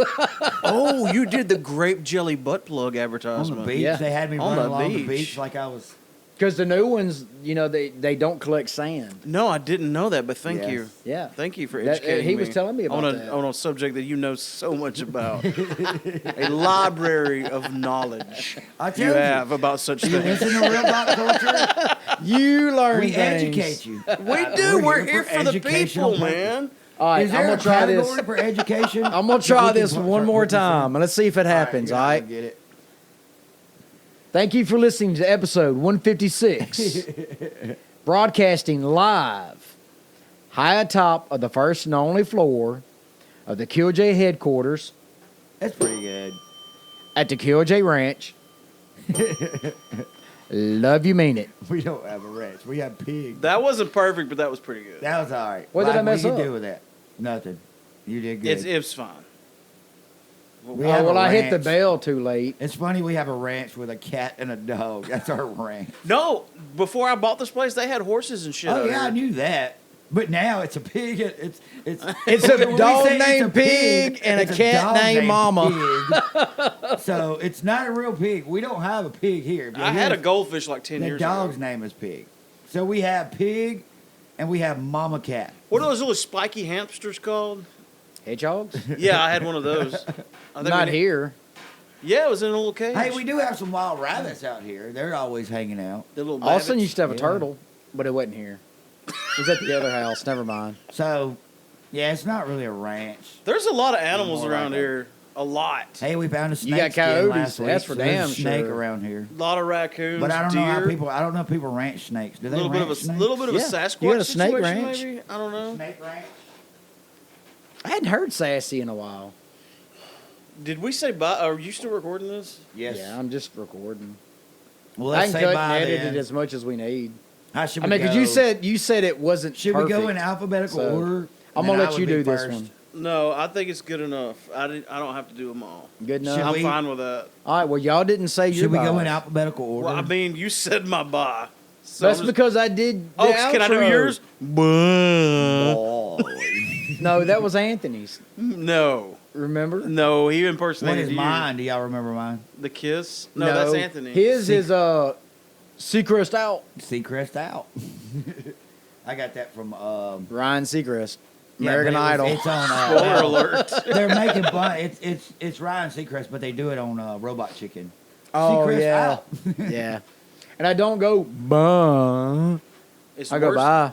Oh, you did the grape jelly butt plug On the advertisement. beach, Yeah. they had me On running the along the beach. beach like I was. Because the new ones, they don't collect sand. No, I didn't know that, but thank Yes. you. Yeah. Thank you for That- educating he me. was telling me about on that. on a subject that you know so much about. A library of knowledge I you tell you, have about such you things. listen to real pop culture. You learn We things. educate you. We do. We're here for the educational people, purpose. man. All right, Is there I'm a gonna try this. category for education? I'm gonna try this one more time, and let's see if it happens. All right. Get it. Thank you for listening to episode 156, broadcasting live, high atop of the first and only floor of the Killj headquarters That's pretty good. at the Killj Ranch, Love you, mean it. We don't have a ranch. We have pigs. That wasn't perfect, but that was pretty good. That was all right. What did I Like, mess What up? do you do with that? Nothing. You did good. It's fine. We Oh, have a well, I hit the ranch. bell too late. It's funny we have a ranch with a cat and a dog. That's our ranch. No, before I bought this place, they had horses and shit. Oh out yeah, I here. knew that. But now it's a pig. It's It's a when we dog say it's named Pig and a it's cat dog named Mama. Pig. So it's not a real pig. We don't have a pig here. I had a goldfish like 10 The years dog's ago. name is Pig. So we have Pig, and we have Mama Cat. What are those little spiky hamsters called? Hedgehogs? Yeah, I had one of those. I think Not we- here. Yeah, it was in a little cage. Hey, we do have some wild rabbits out here. They're always hanging out. The little Austin babbits. used to have a Yeah. turtle, but it wasn't here. It was at the other house. Never mind. So, yeah, it's not really a ranch. There's a lot of animals More around like a- here. A lot. Hey, we found a snake got skin coyotes, last week. that's for so there's damn a snake sure. around here. A lot of raccoons. But I don't deer. know how people. I don't know if people ranch snakes. Do A they little bit of ranch a snakes? little bit of Yeah. a Sasquatch You got a snake situation, ranch? maybe. I don't know. Snake ranch. I hadn't heard Sassy in a while. Did we say bye? Are you still recording this? Yes. Yeah, I'm just recording. Well, I let's can say cut bye and edit then. it as much as we need. How should I we mean, go? because you said it wasn't Should perfect. we go in alphabetical So, order? I'm Then gonna I let would you be do this first. one. No, I think it's good enough. I don't have to do them all. Good enough. Should I'm we- fine with that. All right. Well, y'all didn't say your Should we go byes. in alphabetical order? Well, I mean, you said my bye. So That's I'm just- because I did. The Oh, can I do outro. yours? No, that was Anthony's. No, Remember? no, he what impersonated is you. mine? Do y'all remember mine? The kiss? No, that's Anthony. His is Seacrest out. Seacrest out. I got that from Ryan Seacrest, yeah, American but Idol. It's on. Spoiler alert. They're making fun. It's Ryan Seacrest, but they do it on Robot Chicken. Oh Seacrest yeah, out. yeah. And I don't go bah. It's I go worse. bye.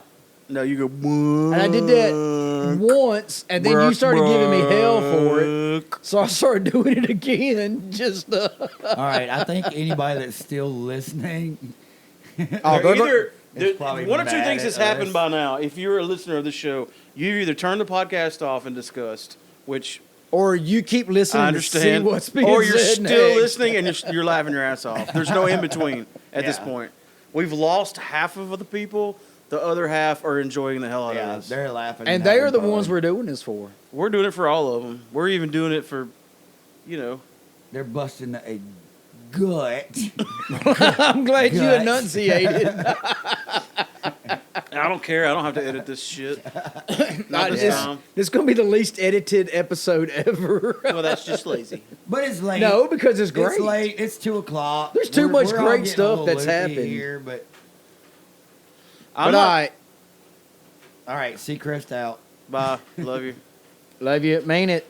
No, you go. And I did that once, and then you started giving me hell for it. So I started doing it again. Just All right, I think anybody that's still listening. Oh, They're they're- either It's probably one or two mad things at has happened us. by now. If you're a listener of the show, you've either turned the podcast off and discussed, which or you keep listening I to see understand, what's being or you're said still next. listening and you're laughing your ass off. There's no in between at this Yeah. point. We've lost half of the people. The other half are enjoying the hell out Yeah, of us. they're laughing. And they are the having ones fun. we're doing this for. We're doing it for all of them. We're even doing it for, you know. They're busting a gut. I'm glad you Guts. enunciated. I don't care. I don't have to edit this shit. Not this this, time. this is going to be the least edited episode ever. Well, that's just lazy. But it's late. No, because it's great. It's late. It's 2:00. There's too much all great getting a stuff little that's loopy happened. here. But I'm But not. I all right, Seacrest out. Bye. Love you. love you. Mean it.